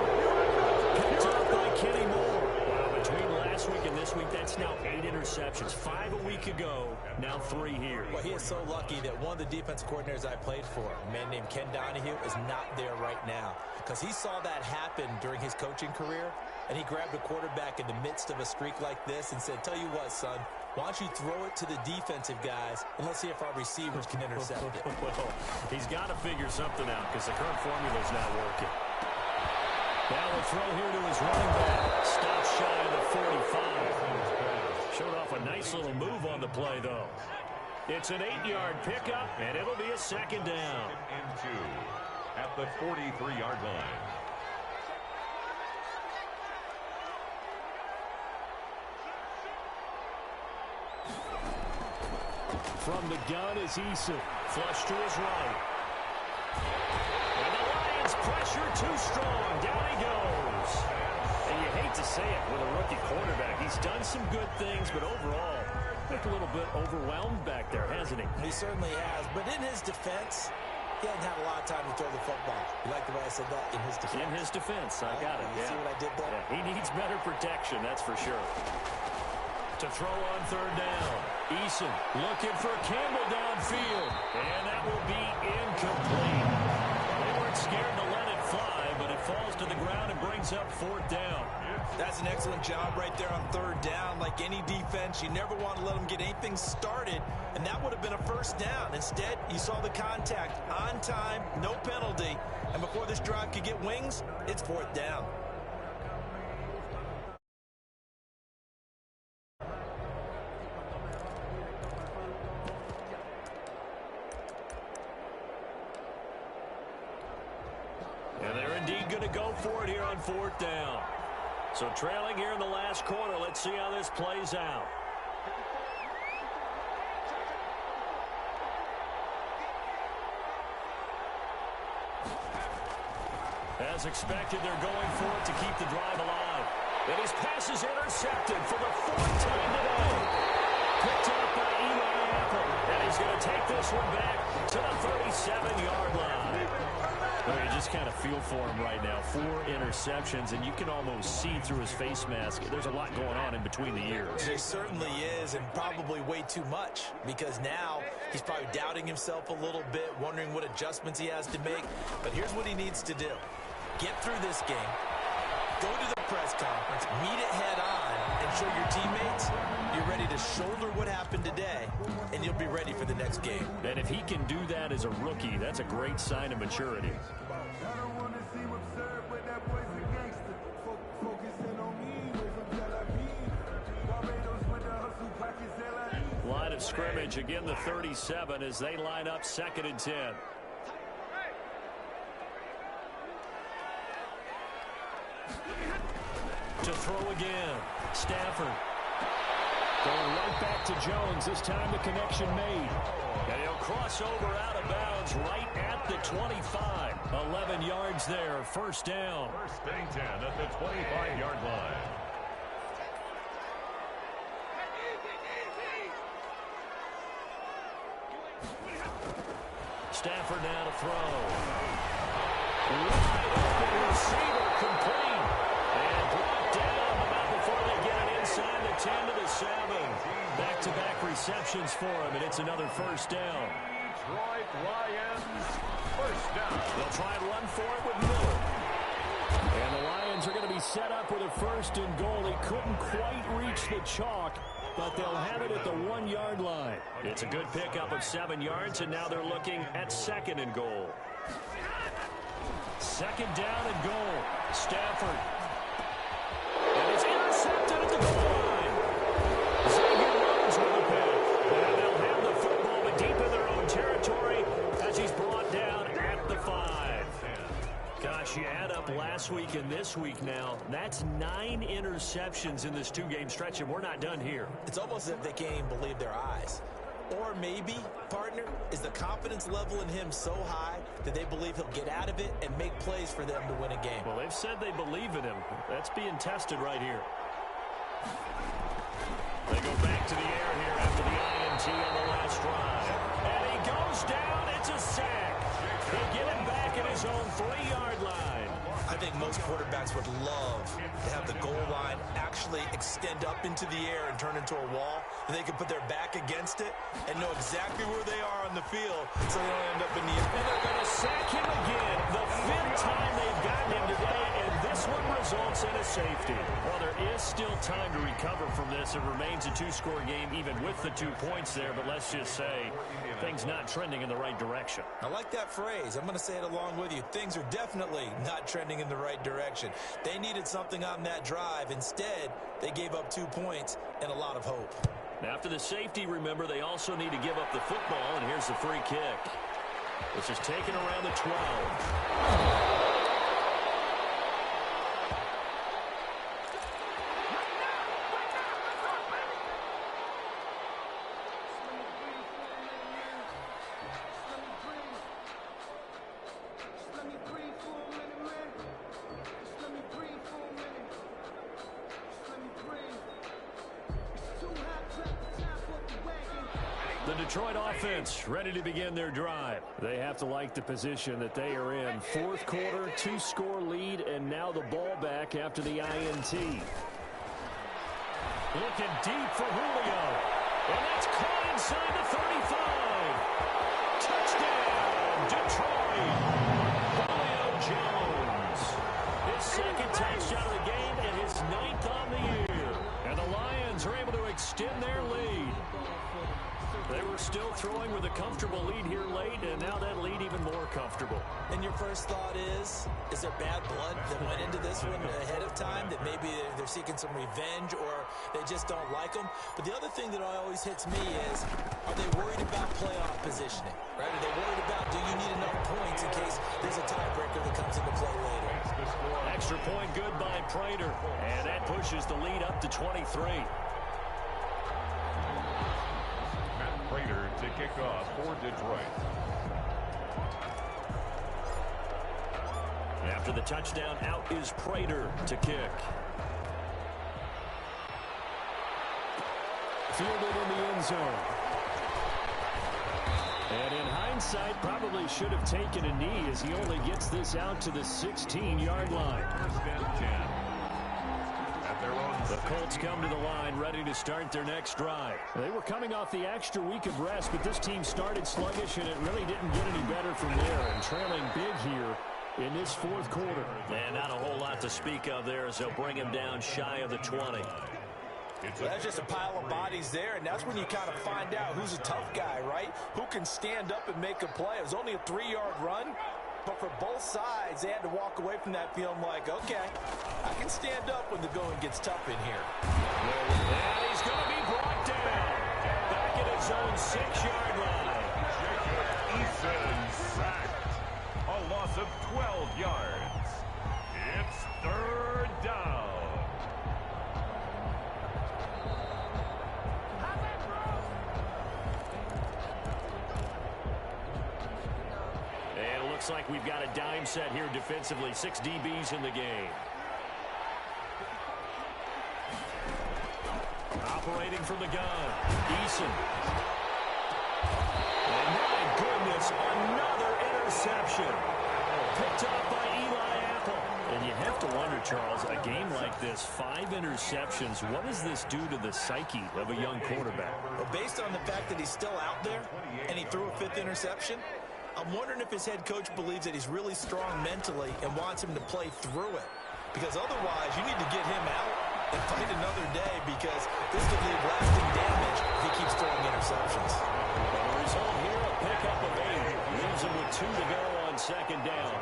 Speaker 2: Picked up by Kenny Moore. Wow, between last week and this week, that's now 8 interceptions. 5 a week ago, now 3 here.
Speaker 5: Well, he is so lucky that one of the defense coordinators I played for, a man named Ken Donahue, is not there right now. Because he saw that happen during his coaching career, and he grabbed a quarterback in the midst of a streak like this and said, tell you what, son, why don't you throw it to the defensive guys, and let's see if our receivers can intercept it.
Speaker 2: Well, he's got to figure something out because the current formula's not working. Now the throw here to his running back. Stops shy of the 45. Showed off a nice little move on the play, though. It's an 8-yard pickup, and it'll be a second down.
Speaker 3: And 2 at the 43-yard line.
Speaker 2: From the gun is Eason. Flush to his right. And the Lions pressure too strong. Down he goes. And you hate to say it with a rookie quarterback. He's done some good things, but overall, looked a little bit overwhelmed back there, hasn't he?
Speaker 5: He certainly has, but in his defense, he hasn't had a lot of time to throw the football. You like the way I said that? In his defense.
Speaker 2: In his defense, I got it.
Speaker 5: You see what I did there?
Speaker 2: Yeah, he needs better protection, that's for sure. To throw on third down. Eason looking for Campbell downfield. And that will be incomplete. They weren't scared to let it fly, but it falls to the ground and brings up fourth down.
Speaker 6: That's an excellent job right there on third down. Like any defense, you never want to let them get anything started, and that would have been a first down. Instead, you saw the contact on time, no penalty, and before this drive could get wings, it's fourth down.
Speaker 2: And they're indeed going to go for it here on fourth down. So trailing here in the last quarter. Let's see how this plays out. As expected, they're going for it to keep the drive alive. And his pass is intercepted for the fourth time today. Picked up by Eli Apple. And he's going to take this one back to the 37-yard line. Well, you just kind of feel for him right now. 4 interceptions, and you can almost see through his face mask. There's a lot going on in between the ears.
Speaker 5: There certainly is, and probably way too much, because now he's probably doubting himself a little bit, wondering what adjustments he has to make. But here's what he needs to do. Get through this game, go to the press conference, meet it head on, and show your teammates you're ready to shoulder what happened today, and you'll be ready for the next game.
Speaker 2: And if he can do that as a rookie, that's a great sign of maturity. Line of scrimmage, again the 37 as they line up second and 10. To throw again. Stafford going right
Speaker 1: it back to Jones. This time the connection made. And he'll cross over out of bounds right at the 25. 11 yards there, first down.
Speaker 3: First and 10 at the 25-yard line.
Speaker 1: Stafford now to throw. Wide open receiver, complete. And brought down about before they get it inside the 10 to the 7. Back-to-back receptions for him, and it's another first down.
Speaker 3: Detroit Lions, first down.
Speaker 1: They'll try and run for it with Miller. And the Lions are going to be set up with a first and goal. He couldn't quite reach the chalk, but they'll have it at the 1-yard line. It's a good pickup of 7 yards, and now they're looking at second and goal. Second down and goal. Stafford. And it's intercepted at the goal line. Xavier Rhodes with the pick. And they'll have the football, but deep in their own territory as he's brought down at the 5. Gosh, you add up last week and this week now. That's 9 interceptions in this 2-game stretch, and we're not done here.
Speaker 6: It's almost as if they can't even believe their eyes. Or maybe, partner, is the confidence level in him so high that they believe he'll get out of it and make plays for them to win a game.
Speaker 1: Well, they've said they believe in him. That's being tested right here. They go back to the air here after the INT on the last drive. And he goes down. It's a sack. They get him back at his own 3-yard line.
Speaker 6: I think most quarterbacks would love to have the goal line actually extend up into the air and turn into a wall, and they can put their back against it and know exactly where they are on the field so they don't end up in the air.
Speaker 1: And they're going to sack him again. The 5th time they've gotten him today, and this one results in a safety. Well, there is still time to recover from this. It remains a 2-score game even with the 2 points there, but let's just say things not trending in the right direction.
Speaker 6: I like that phrase. I'm going to say it along with you. Things are definitely not trending in the right direction. They needed something on that drive. Instead, they gave up 2 points and a lot of hope.
Speaker 1: Now, after the safety, remember, they also need to give up the football, and here's the free kick. This is taken around the 12. The Detroit offense ready to begin their drive. They have to like the position that they are in. 4th quarter, 2-score lead, and now the ball back after the INT. Looking deep for Julio. And that's caught inside the 35. Touchdown, Detroit. Julio Jones. His 2nd touchdown of the game and his 9th on the year. And the Lions are able to extend their lead. They were still throwing with a comfortable lead here late, and now that lead even more comfortable.
Speaker 6: And your first thought is there bad blood that went into this one ahead of time, that maybe they're seeking some revenge or they just don't like them? But the other thing that always hits me is, are they worried about playoff positioning? Right? Are they worried about, do you need enough points in case there's a tiebreaker that comes into play later?
Speaker 1: Extra point good by Prater, and that pushes the lead up to 23.
Speaker 3: Prater to kick off for Detroit.
Speaker 1: After the touchdown, out is Prater to kick. Fielded in the end zone. And in hindsight, probably should have taken a knee as he only gets this out to the 16-yard line.
Speaker 3: First and 10. At their own.
Speaker 1: The Colts come to the line, ready to start their next drive. They were coming off the extra week of rest, but this team started sluggish, and it really didn't get any better from there. And trailing big here in this 4th quarter. And not a whole lot to speak of there as they'll bring him down shy of the 20.
Speaker 5: That's just a pile of bodies there, and that's when you kind of find out who's a tough guy, right? Who can stand up and make a play. It was only a 3-yard run, but for both sides, they had to walk away from that feeling like, okay, I can stand up when the going gets tough in here.
Speaker 1: And he's going to be brought down. Back at his own 6-yard line.
Speaker 3: Eason sacked. A loss of 12 yards. It's 3rd down.
Speaker 2: looks like we've got a dime set here defensively. 6 DBs in the game. Operating from the gun, Eason. And my goodness, another interception. Picked up by Eli Apple. And you have to wonder, Charles, a game like this, 5 interceptions, what does this do to the psyche of a young quarterback?
Speaker 6: Well, based on the fact that he's still out there and he threw a 5th interception, I'm wondering if his head coach believes that he's really strong mentally and wants him to play through it. Because otherwise, you need to get him out and fight another day, because this could leave lasting damage if he keeps throwing interceptions.
Speaker 2: The result here, a pickup of 8. Leaves him with 2 to go on second down.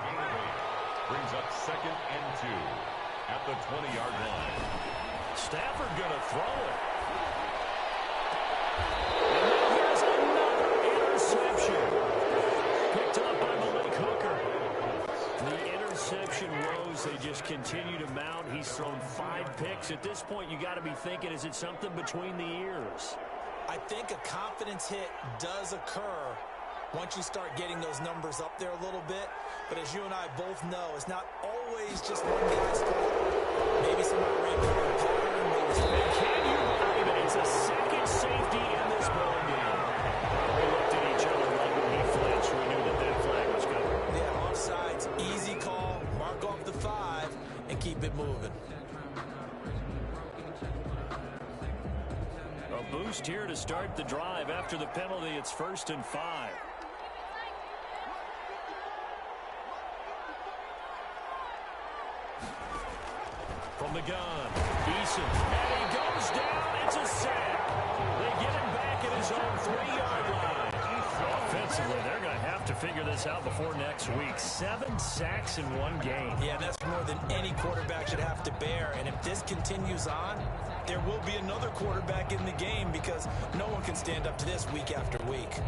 Speaker 3: Brings up 2nd and 2 at the 20-yard line.
Speaker 2: Stafford going to throw it. And here's another interception. Picked up by Malik Hooker. The interception woes, they just continue to mount. He's thrown 5 picks. At this point, you got to be thinking, is it something between the ears?
Speaker 6: I think a confidence hit does occur once you start getting those numbers up there a little bit. But as you and I both know, it's not always just one guy's fault. Maybe somebody ran the wrong pattern. Maybe somebody...
Speaker 2: Can you believe it? It's a second safety in this ballgame. We looked at each other like when he flinched. We knew that that flag was coming.
Speaker 6: Yeah, offsides, easy call, mark off the 5, and keep it moving.
Speaker 2: A boost here to start the drive. After the penalty, it's 1st and 5. From the gun, Eason, and he goes down. It's a sack. They get him back at his own 3-yard line. Offensively, they're going to have to figure this out before next week. 7 sacks in one game.
Speaker 6: Yeah, that's more than any quarterback should have to bear. And if this continues on, there will be another quarterback in the game, because no one can stand up to this week after week.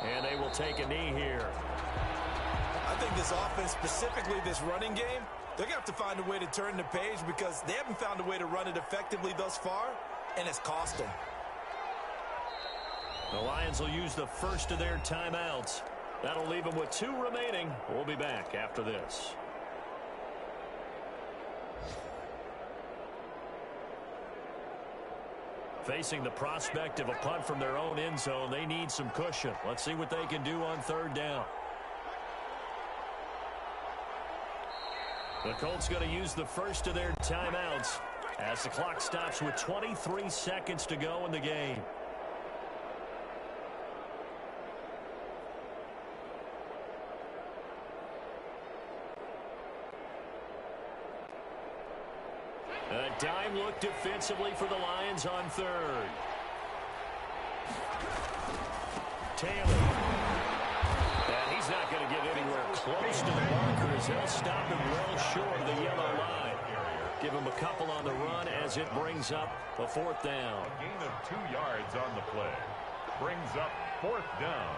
Speaker 2: And they will take a knee here.
Speaker 6: I think this offense, specifically this running game, they're going to have to find a way to turn the page, because they haven't found a way to run it effectively thus far, and it's cost them.
Speaker 2: The Lions will use the first of their timeouts. That'll leave them with 2 remaining. We'll be back after this. Facing the prospect of a punt from their own end zone, they need some cushion. Let's see what they can do on 3rd down. The Colts going to use the first of their timeouts as the clock stops with 23 seconds to go in the game. A dime look defensively for the Lions on 3rd. Taylor. And he's not going to get anywhere close to the markers. They'll stop him well short of the yellow line. Give him a couple on the run as it brings up a 4th down.
Speaker 3: A gain of 2 yards on the play. Brings up 4th down.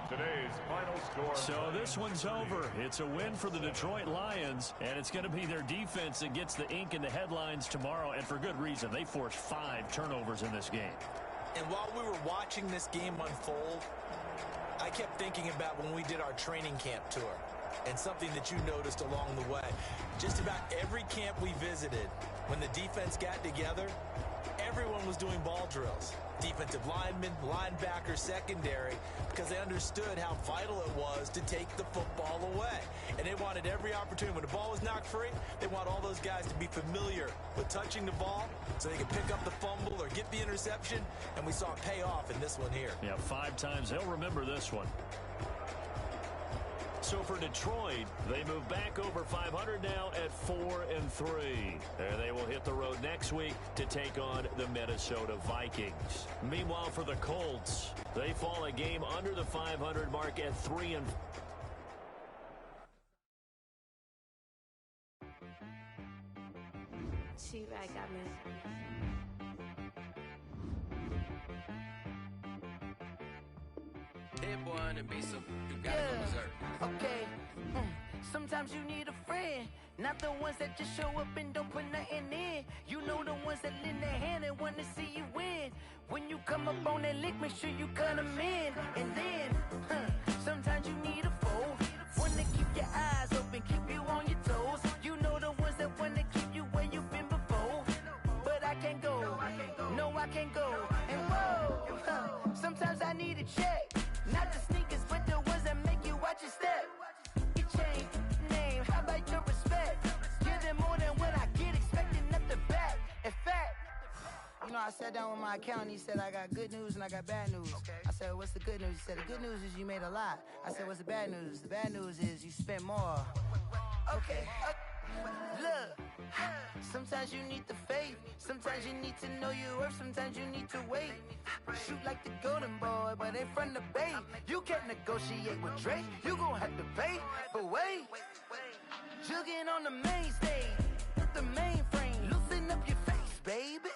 Speaker 3: Today's final score.
Speaker 2: So this one's over. It's a win for the Detroit Lions, and it's going to be their defense that gets the ink in the headlines tomorrow, and for good reason. They forced 5 turnovers in this game.
Speaker 6: And while we were watching this game unfold, I kept thinking about when we did our training camp tour, and something that you noticed along the way. Just about every camp we visited, when the defense got together, everyone was doing ball drills. Defensive linemen, linebackers, secondary, because they understood how vital it was to take the football away. And they wanted every opportunity. When the ball was knocked free, they want all those guys to be familiar with touching the ball so they can pick up the fumble or get the interception. And we saw it pay off in this one here.
Speaker 2: Yeah, 5 times. They'll remember this one. So for Detroit, they move back over 500 now at 4-3. And they will hit the road next week to take on the Minnesota Vikings. Meanwhile, for the Colts, they fall a game under the 500 mark at 3-4.
Speaker 4: She right got me. Hit boy on the beat, so you gotta go berserk.
Speaker 7: Okay. Sometimes you need a friend, not the ones that just show up and don't put nothing in. You know the ones that lend their hand and want to see you win. When you come up on that lick, make sure you cut them in. And then, sometimes you need a foe, one to keep your eyes open, keep you on your toes. You know the ones that want to keep you where you've been before. But I can't go, no I can't go. And whoa, sometimes I need a check, not the sneakers, but the ones that make you watch your step. Your chain, name, how about your respect? Give them more than what I get, expecting up the back. In fact, you know, I sat down with my accountant. He said, I got good news and I got bad news. I said, what's the good news? He said, the good news is you made a lot. I said, what's the bad news? The bad news is you spent more. Okay, look, sometimes you need the faith. Sometimes you need to know your worth. Sometimes you need to wait. Shoot like the golden boy, but ain't from the bay. You can't negotiate with Drake. You gon' have to pay. But wait, jugging on the main stage, at the mainframe, loosen up your face, baby.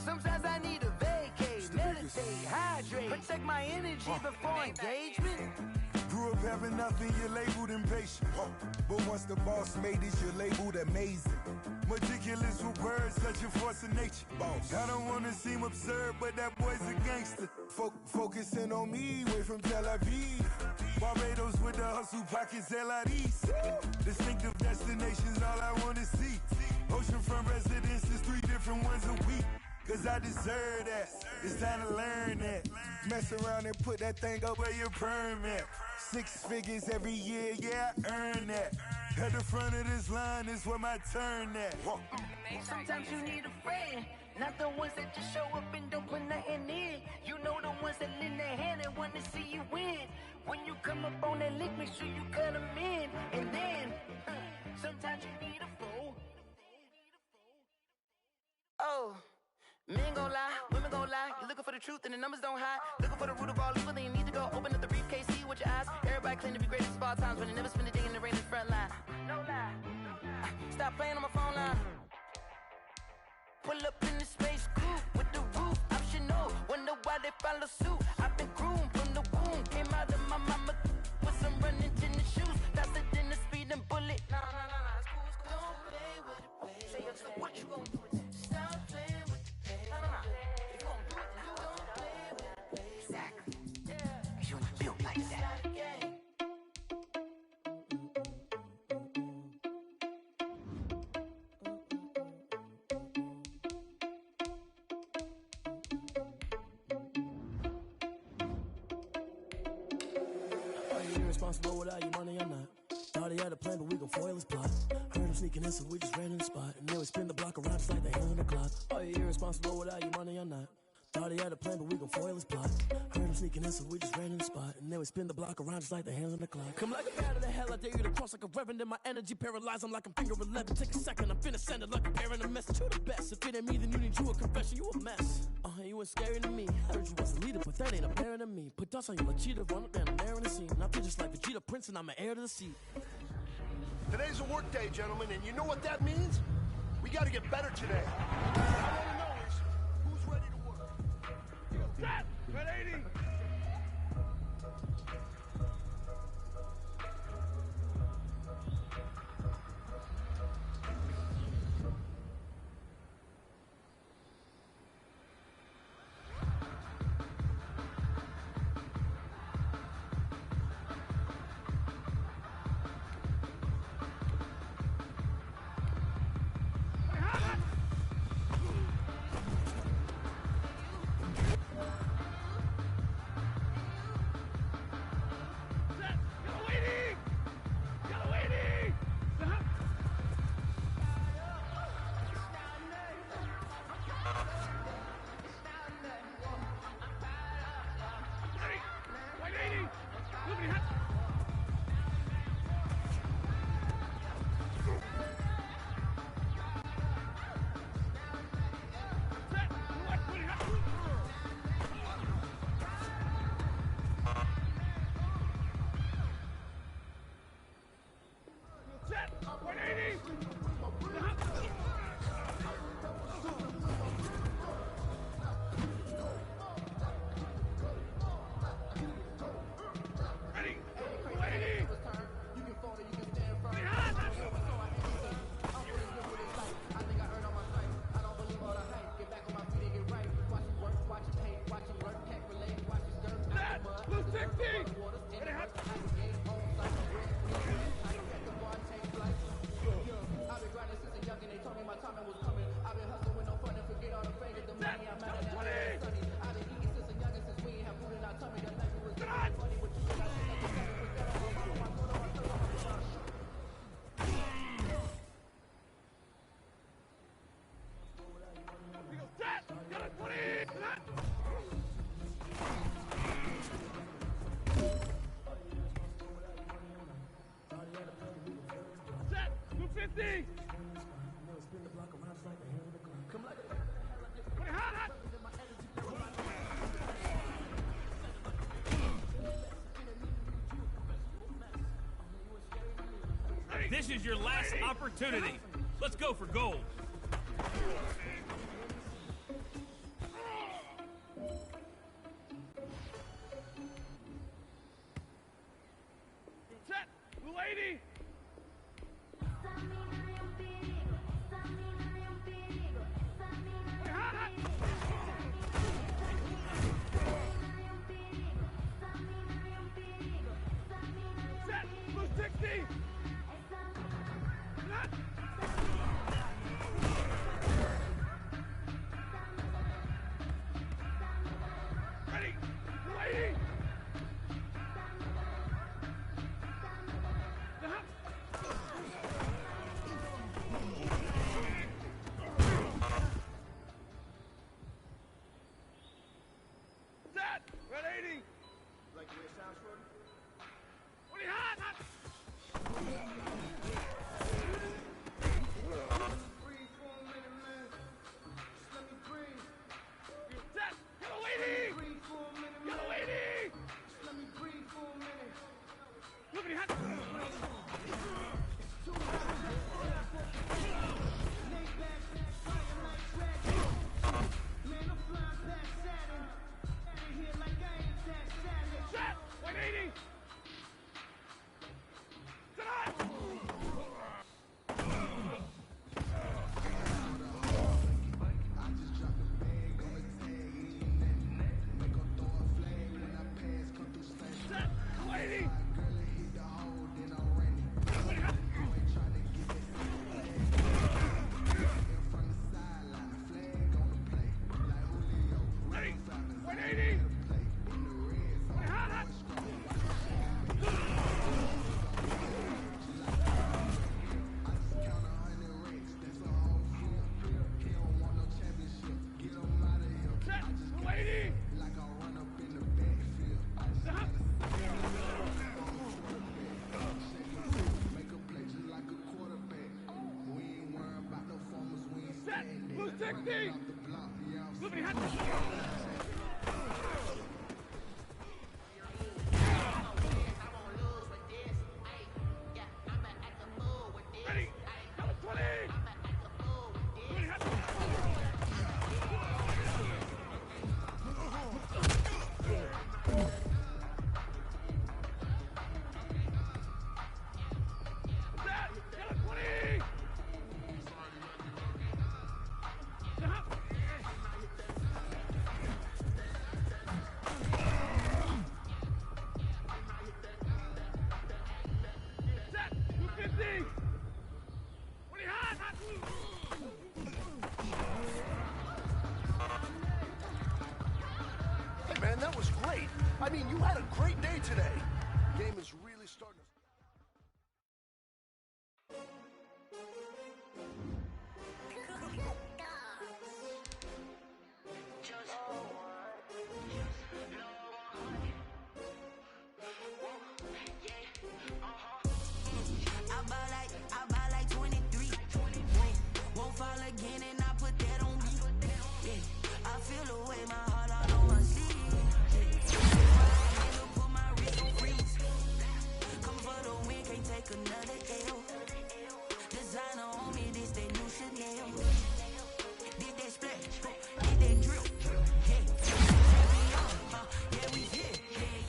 Speaker 7: Sometimes I need a vacate, meditate, hydrate, protect my energy before engagement.
Speaker 8: Grew up having nothing, you're labeled impatient. But once the boss made it, you're labeled amazing. Meticulous with words, such a force of nature. Boss. I don't wanna seem absurd, but that boy's a gangster. Focusing on me, way from Tel Aviv. Barbados with the hustle pockets, LIDs. Distinctive destinations, all I wanna see. Oceanfront residences, 3 different ones a week. Cause I deserve that, it's time to learn that. Mess around and put that thing up where your permit. 6 figures every year, yeah, I earn that. At the front of this line is where my turn at.
Speaker 7: Sometimes you need a friend, not the ones that just show up and don't put nothing in. You know the ones that lend their hand and want to see you win. When you come up on that lick, make sure you cut them in. And then, sometimes you need a foe. Oh. Men gon' lie, women gon' lie. You're looking for the truth and the numbers don't hide. Looking for the root of all evil, then you need to go open up the briefcase, see with your eyes. Everybody claim to be greatest of all times, but they never spend a day in the rain in the front line. No lie. Stop playing on my phone line. Pull up in the space coupe with the roof optional. Wonder why they follow suit. I've been groomed from the womb. Came out of my mama with some running tennis shoes. Faster than the speeding bullet. Nah, it's cool, it's cool. Don't play with it, baby. Say, so what you gon' do with it? Stop playing with it. If you gon' do it, then you don't play with it, baby. Exactly. Yeah. Cause you ain't built like that.
Speaker 9: Are you irresponsible without your money or not? Thought he had a plan, but we gon' foil his plot. Heard him sneaking in, so we just ran in the spot. And then we spin the block around just like the hand on the clock. Are you irresponsible without your money or not? Thought he had a plan, but we gon' foil his plot. Heard him sneaking in, so we just ran in the spot. And then we spin the block around just like the hands on the clock. Come like a bat of the hell, I dare you to cross like a reverend. And my energy paralyzed, I'm like I'm finger 11. Take a second, I'm finna send it like a parent a message. You the best, if it ain't me, then you need you a confession. You a mess, you ain't scary to me. Heard you was a leader, but that ain't apparent to me. Put dust on you like cheetah, run up down the air in the scene. And I feel just like Vegeta Prince, and I'm an heir to the seat.
Speaker 10: Today's a work day, gentlemen, and you know what that means? We gotta get better today. What I wanna know is, who's ready to work? Set! 180!
Speaker 9: 50! Spin the block around like the hair of the clock. Come like hot!
Speaker 2: This is your last opportunity. Let's go for gold.
Speaker 9: Set! Lady! Set! Blue 60! Ready! Lady! Set! Red 80! Like the way it sounds, Shorty? What are you hot? Breathe for a minute, man. Just let me breathe. Set! Get a lady! Breathe for a minute, man. Get a lady! Just let me breathe for a minute. Look at you hot! It's too hot. Lay back, fire like dragon. Man, I'm flying past Saturn. Out of here like I ain't that savage. Set! 180! Set hot! Set! Lady! Ready! 180! Hot, hot! Set! Lady! Set! Blue 60! Moving hot! Ready! Number 20! Moving hot! Set! Number 20! Set! 250! What are you hot?
Speaker 10: Hey, man, that was great. I mean, you had a great day today. Game is really starting to...
Speaker 7: I buy like 23. Won't fall again and I put that on me. Yeah, I feel the way my heart all on my sleeve. Yeah, put my wrist on freeze. Come for the win, can't take another L. Designer on me, this that new Chanel. Did that splash, did that drip. Yeah, we here.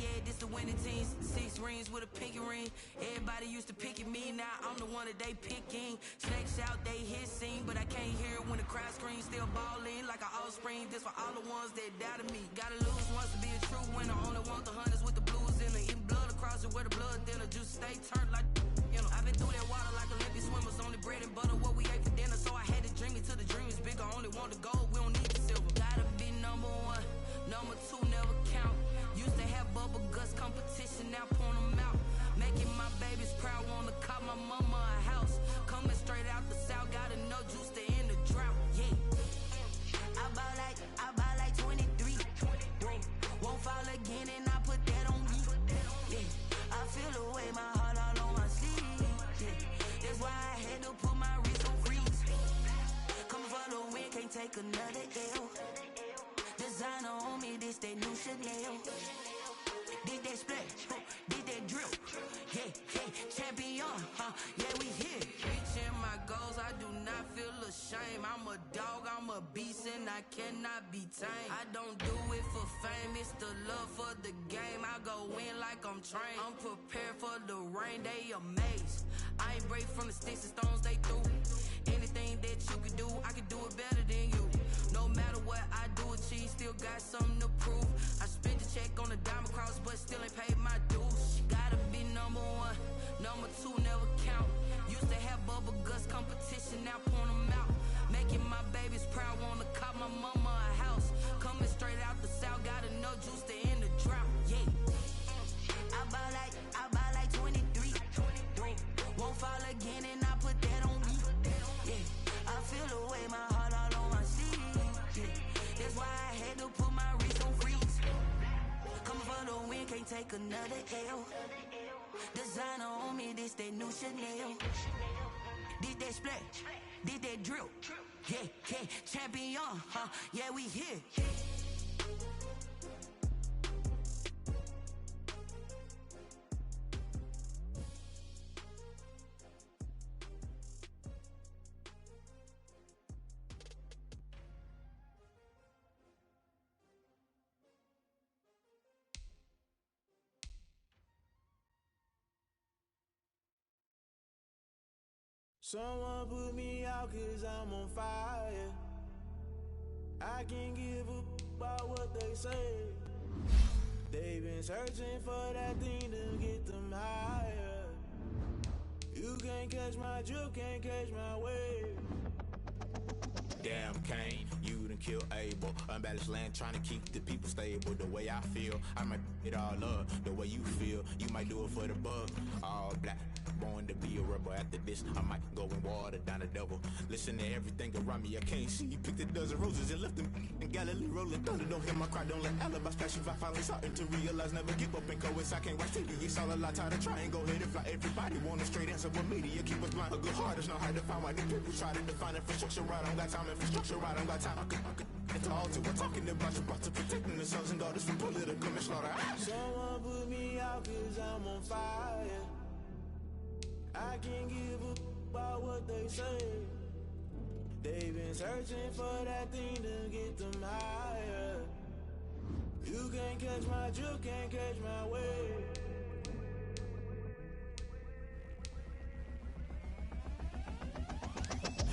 Speaker 7: Yeah, this the winning teams. 6 rings with a pinky ring. Everybody used to pick at me, now I'm the one that they picking. Snakes out, they hit scene, but I can't hear it when the crowd screams. Still balling like an offspring. This for all the ones that doubted me. Gotta lose once to be a true winner. Only want the hunters with the blues in it. Eating blood across it where the blood thinner. Just stay turned like, you know. I've been through that water like Olympic swimmers. Only bread and butter, what we ate for dinner. So I had to dream it till the dream is bigger. Only want the gold, we don't need the silver. Gotta be number 1, number 2 never count. Used to have bubble guts competition, now point them out. Making my babies proud, wanna call my mama a house. Coming straight out the south, got enough juice to end the drought. Yeah, I buy like 23. Won't fall again and I put that on me. Yeah, I feel the way my heart all on my sleeve. Yeah, we here. Reaching my goals, I do not feel ashamed. I'm a dog, I'm a beast, and I cannot be tamed. I don't do it for fame, it's the love for the game. I go in like I'm trained. I'm prepared for the rain, they amazed. I ain't break from the sticks and stones they threw. Anything that you can do, I can do it better than you. No matter what I do, achieve, still got something to prove. I spent the check on the diamond cross, but still ain't paid my dues. Gotta be number one, number two never count. Used to have bubble guts competition, now point them out. Making my babies proud, wanna cop my mama a house. Coming straight out the south, got enough juice to end the drought. Yeah, I buy like 23. Won't fall again, and I put that on me. Yeah, I feel the way, my heart all on my sleeve. Yeah, that's why I had to put my wrist on freeze. Coming for the win, can't take another L. Designer on me, this that new Chanel. Did that split, did that drill. Yeah, champion, yeah, we here.
Speaker 9: Someone put me out 'cause I'm on fire. I can't give a about what they say. They've been searching for that thing to get them higher. You can't catch my drift, can't catch my wave.
Speaker 11: Damn Kane, you done killed Abel. Unbalanced land trying to keep the people stable. The way I feel, I might it all up. The way you feel, you might do it for the bug. All black, born to be a rebel. After this, I might go and water down the devil. Listen to everything around me, I can't see. You picked a dozen roses and left them in Galilee rolling thunder. Don't hear my cry, don't let alibis pass you by. Finally starting to realize, never give up and cowards. I can't watch TV, it's all a lot. Tired of trying, go ahead and fly. Everybody want a straight answer, but media keep us blind. A good heart is not hard to find. Why the people try to define infrastructure right? I don't got time, infrastructure right, I don't got time. I could it's all to we're talking about you, about to protecting the sons and daughters from political manslaughter.
Speaker 9: Someone put me out 'cause I'm on fire. I can't give a about what they say. They've been searching for that thing to get them higher. You can't catch my drift, can't catch my wave.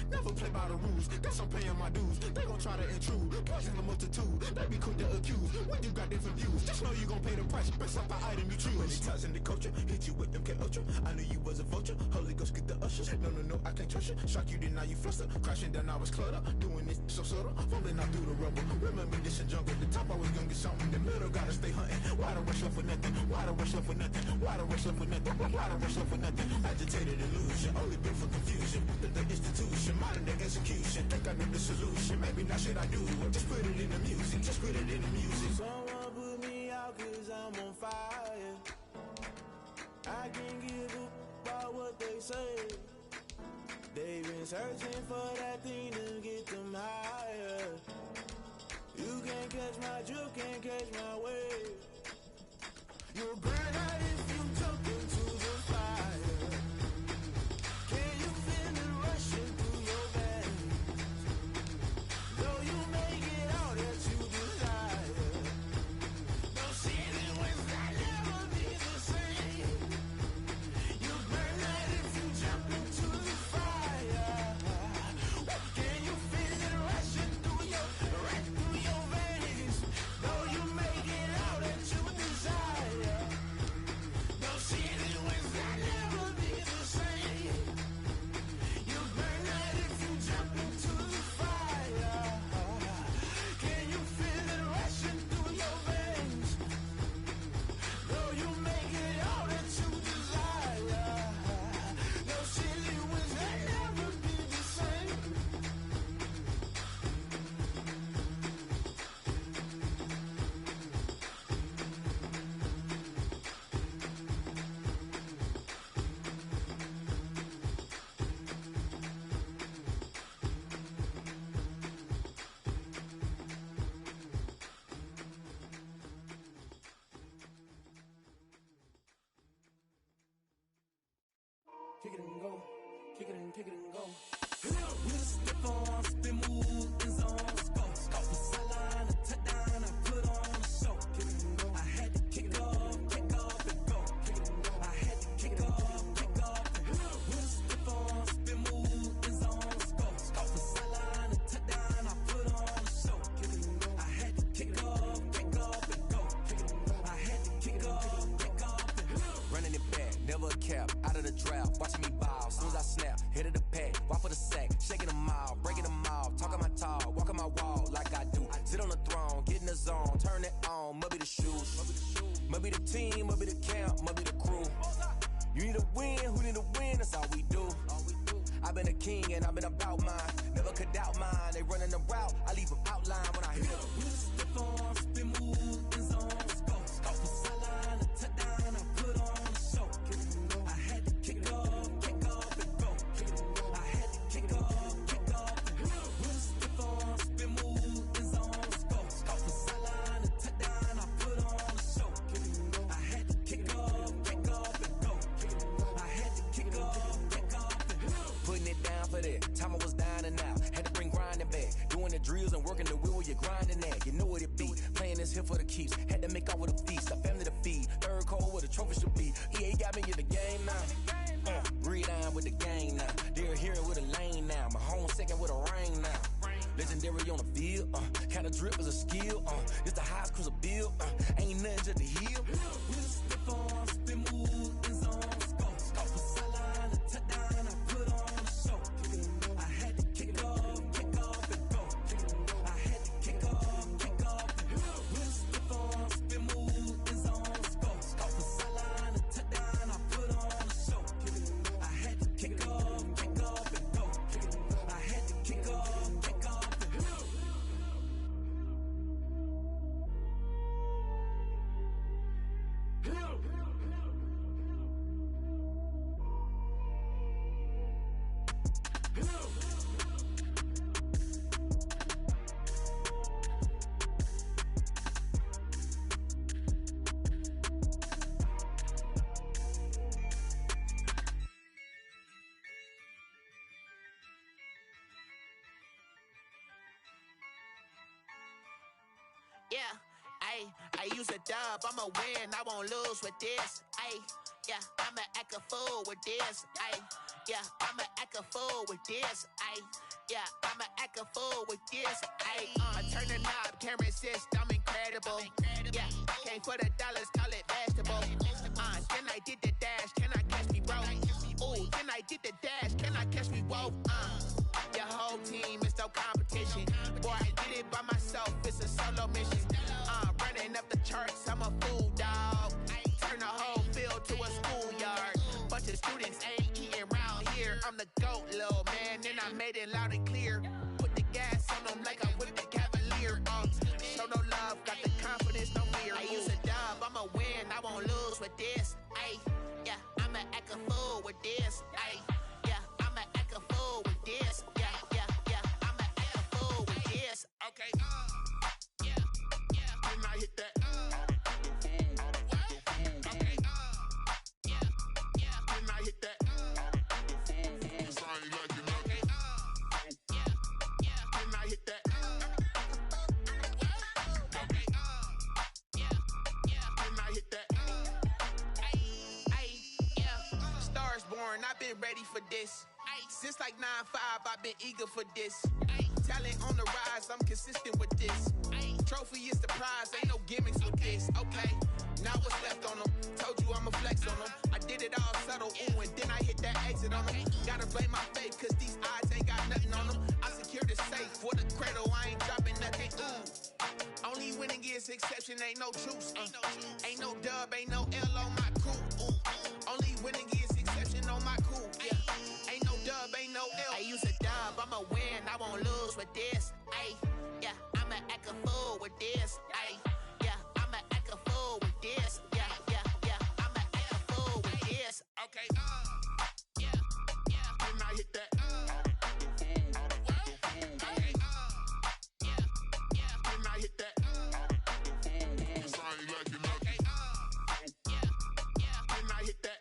Speaker 11: Never play by the rules, guess I'm paying my dues. They gon' try to intrude, poison the multitude. They be quick to accuse, when you got different views. Just know you gon' pay the price, based off the item you choose. Many times in the culture, hit you with them K Ultra. I knew you was a vulture, Holy Ghost get the ushers. No, I can't trust you. Shock you, then now you fluster. Crashing down, I was cluttered. Doing this so subtle, falling out through the rubble. Remember this in jungle, the top I was gonna get something. The middle gotta stay hunting. Why the rush left for nothing? Why the rush left for nothing? Why the rush left for nothing? Why the rush left for nothing? Agitated illusion, only built for confusion. The institution, modern day execution. Think I know the solution. Maybe not shit I do. Just put it in the music. Just put it in the music.
Speaker 9: Someone put me out 'cause I'm on fire. I can't give a about what they say. They've been searching for that thing to get them higher. You can't catch my drift, can't catch my wave. You'll burn out if you jump into the fire. Can you feel it rushing through your veins? Though you make it all that you desire. No sin in West, I never be the same. You burn out if you jump into the fire. Can you feel it rushing through your veins? Though you make it all that you desire. kick it and go. Kick it and go. With a stiff on, spin move, in zone, go. From the sideline to touchdown, I put on a show. Kick it and go. I had to kick off and go. Kick it and go. I had to kick off and go. With a stiff on, spin move, in zone, go. From the sideline to touchdown, I put on a show. Kick it and go. I had to kick off and go. Kick it and go. I had to kick off and go.
Speaker 12: Running it back, never a cap, out of the drought, watching me ball, soon as I snap, hit of the pack, walk for the sack, shaking them all, breaking them off, talking my talk, walking my wall like I do, sit on the throne, get in the zone, turn it on, must be the shoes, must be the team, must be the camp, must be the crew, you need a win, who need a win, that's all we do, I've been a king and I've been about mine, never could doubt mine, they running the route, I leave them outline when I hit them.
Speaker 9: With a stiff on, spin move, in zone, go. From the sideline to touchdown, I put on a show. Kick it and go. I had to kick off and go. Kick it and go. I had to kick off and go. With a stiff on, spin move, in zone, go. From the sideline to touchdown, I put on a show. Kick it and go. I had to kick off and go. Kick it and go. I had to kick off and go.
Speaker 12: Putting it down for that, time I was down and out, had to bring grinding back, doing the drills and working the wheel where you're grinding at, you know what it be, playing this here for the keeps, had to make out with a feast, a family to feed, third cold where the trophy should be, EA got me in the game now, read on with the game now, they're hearing with a lane now, my home second with a rain now, legendary on the field, kind of drip is a skill, it's the highest cruiser bill, ain't nothing just to heal.
Speaker 9: With a stiff on, spin move, in zone, go. From the sideline to touchdown, I put on a show. Kick it and go. I had to kick off and go. Kick it and go. I had to kick off and go. With a stiff on, spin move, in zone, go. From the sideline to touchdown, I put on a show. Kick it and go. I had to kick off and go. Kick it and go. I had to kick off and go.
Speaker 11: Yeah, I use a dub, I'ma win, I won't lose with this. Yeah, I'ma act a fool with this. Yeah, I'ma act a fool with this. Yeah, I'ma act a fool with this. I turn the knob, can't resist, I'm incredible. Yeah, came for the dollars, call it vegetable. Then I did the dash, can I catch me, bro? Ooh, then I did the dash, can I catch me, whoa? Your whole team is no competition. Boy, I did it by myself, it's a solo mission. Running up the charts, I'm a fool, dog. Turn the whole field to a schoolyard. Bunch of students ain't eating round here. I'm the GOAT, little man, and I made it loud and clear. Put the gas on them like I'm with the Cavalier. Show no love, got the confidence, no fear. I use a dub, I'ma win, I won't lose with this. Yeah, I'ma act a fool with this. Yeah, I'ma act a fool with this. Yeah, I'ma act a fool with this. Okay. Then I hit that. Okay. Then I hit that. Sorry, like you know. Okay. Then I hit that. Okay. Then I hit that. Yeah. Stars born, I've been ready for this. Since like 9-5, I've been eager for this. Talent on the rise, I'm consistent with this. Trophy is the prize, ain't no gimmicks with this. Okay, now what's left on them? Told you I'ma flex on them. I did it all subtle, ooh, and then I hit that exit on them. Gotta blame my faith, cause these odds ain't got nothing on them. I secured the safe for the cradle, I ain't dropping nothing, ooh. Only winning is exception, ain't no truce. Ain't no dub, ain't no L on my crew, ooh. Only winning is exception on my crew, yeah. Ain't no dub, ain't no L. I use a dub, I'ma win, I won't lose with this. Yeah, I'ma act a fool with this. Yeah, I'ma act a fool with this. Yeah, I'ma act a fool with this. Okay. Then I hit that. Okay. Then I hit that. Sorry, like you know. Okay. Then I hit that.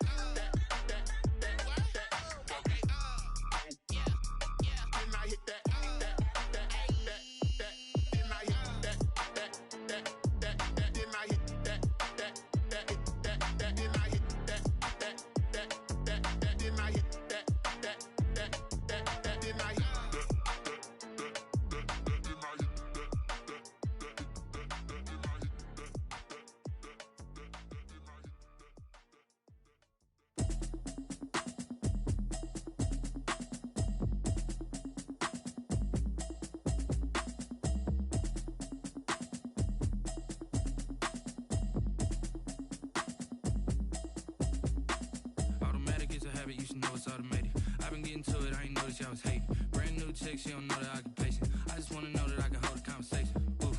Speaker 13: it's automated. I've been getting to it, I ain't noticed y'all was hating. Brand new chick, she don't know the occupation. I just wanna know that I can hold a conversation. Oof,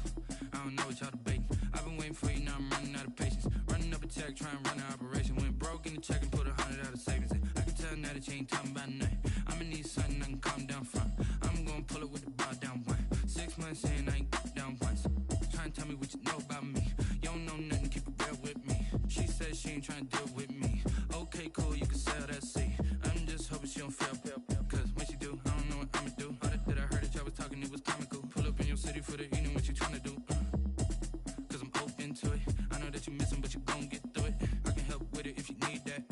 Speaker 13: I don't know what y'all debating. I've been waiting for you, now I'm running out of patience. Running up a check, trying to run an operation. Went broke in the check and put 100 out of savings in. I can tell now that you ain't talking about nothing. I'ma need something I can calm down from. I'm gonna pull it with the bar down one. 6 months in, I ain't down once. Trying to tell me what you know about me. You don't know nothing, keep it real with me. She said she ain't trying to deal with me. Okay, cool, you can sell that seat. I'm just hoping she don't fail. Cause when she do, I don't know what I'ma do. All that I heard that y'all was talking, it was comical. Pull up in your city for the evening, what you trying to do? Cause I'm open to it. I know that you missing, but you gon' get through it. I can help with it if you need that.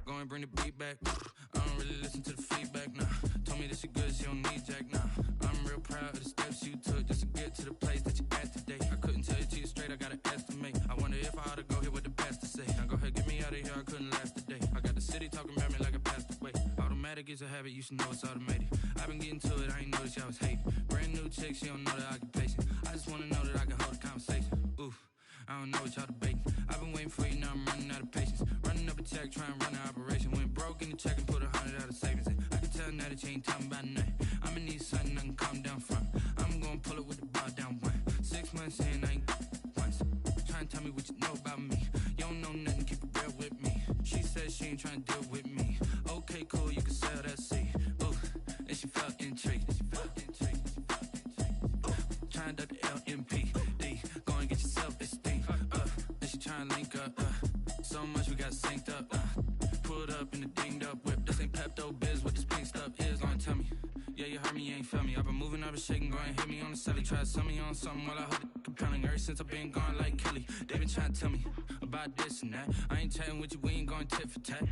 Speaker 13: Go and bring the beat back. I don't really listen to the feedback, nah. Told me that she good, she don't need jack, nah. I'm real proud of the steps you took just to get to the place that you at today. I couldn't tell you to you straight, I gotta estimate. I wonder if I ought to go here with the pastor say. Now go ahead, get me out of here, I couldn't last a day. I got the city talking about me like I passed away. Automatic is a habit, you should know it's automated. I've been getting to it, I ain't noticed y'all was hating. Brand new chick, she don't know the occupation. I just wanna know that I can hold a conversation. Oof, I don't know what y'all debating. I've been waiting for you, now I'm running out of patience. Running up a check, trying to run an operation. Went broke in the check and put 100 out of savings in. I can tell now that you ain't talking about nothing. I'ma need something I can calm down from. I'm gonna pull it with the bar down one. 6 months in, I ain't once. Trying to tell me what you know about me. You don't know nothing, keep it real with me. She said she ain't trying to deal with me. Okay, cool, you can sell that seat. Ooh, and she felt intrigued. Trying to the LMPD. Go and get yourself esteem. And she trying to link up. So much we got synced up. Pulled up in the dinged up whip. This ain't Pepto Biz, what this pink stuff is. Gonna tell me. Yeah, you heard me, you ain't felt me. I've been moving, I've been shaking, go and hit me on the celly. Try to sell me on something while I hold it compelling. Ever since I've been gone like Kelly, they been trying to tell me about this and that. I ain't chatting with you, we ain't going tit for tat.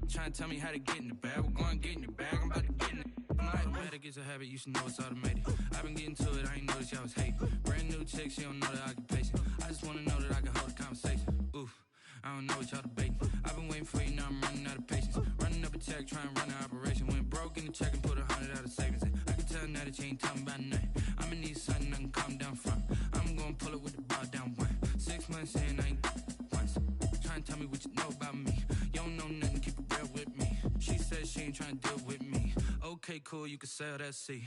Speaker 13: Trying to tell me how to get in the bag. We're going to get in the bag, I'm about to get in it. Automatic is a habit, you should know it's automated. I've been getting to it, I ain't noticed y'all was hating. Brand new chick, she don't know the occupation. I just wanna know that I can hold a conversation. Oof, I don't know what y'all debating. I've been waiting for you, now I'm running out of patience. Running up a check, trying to run an operation. Went broke in the check and put 100 out of savings in. I can tell now that you ain't talking about nothing. I'ma need something I can calm down from. I'm gonna pull it with the bar down one. 6 months in, I ain't once. Trying to tell me what you know about me. You don't know nothing, keep it real with me. She said she ain't trying to deal with me. Okay, cool, you can sell that seat.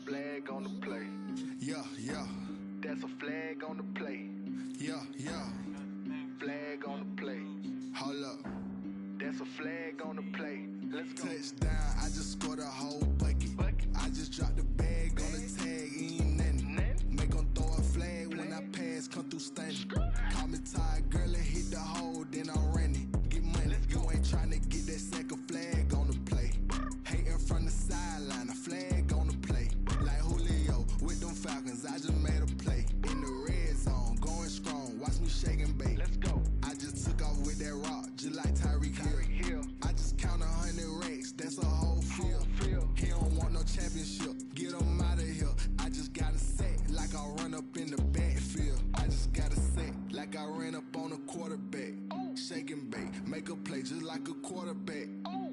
Speaker 10: Flag on the play.
Speaker 8: Yeah, yeah.
Speaker 10: That's a flag on the play.
Speaker 8: Yeah, yeah.
Speaker 10: Flag on the play.
Speaker 8: Hold up.
Speaker 10: That's a flag on the play. Let's go.
Speaker 8: Touchdown, I just scored a whole bucket. I just dropped the bag on the tag, ain't nothing. Make 'em throw a flag when I pass, come through stunning. Call me tired, girl, and hit the hole, then I'm running. Get money, you ain't tryna get that second flag on the play. Hating from the sideline, a flag on the play. Like Julio with them Falcons, I just made a play. In the red zone, going strong, watch me shake and bake.
Speaker 10: Let's go.
Speaker 8: I just took off with that rock, just like Tyreek Hill. I just count 100 racks, that's a whole field. He don't want no championship, get him out of here. I just got a set, like I run up in the backfield. I just got a set, like I ran up on a quarterback. Shake and bake, make a play just like a quarterback.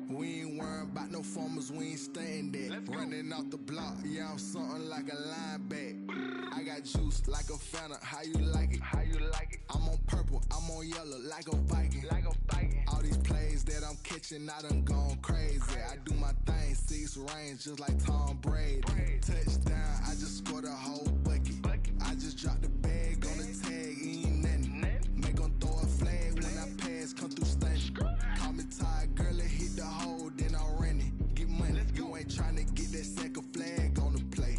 Speaker 8: We ain't worrying about no formers, we ain't staying there. Running off the block, yeah, I'm something like a lineback. I got juice like a Fanta, how you like it?
Speaker 10: How you like it?
Speaker 8: I'm on purple, I'm on yellow, like a Viking.
Speaker 10: Like a Viking.
Speaker 8: All these plays that I'm catching, I done gone crazy. I do my thing, 6 range, just like Tom Brady. Touchdown, I just scored a whole bucket. I just dropped the bag on the tag, ain't nothing. Make 'em throw a flag when I pass, come through stunning. Call me tired, girl, and hit the hole, then I'm running. Get money, you ain't tryna get that second flag on the play.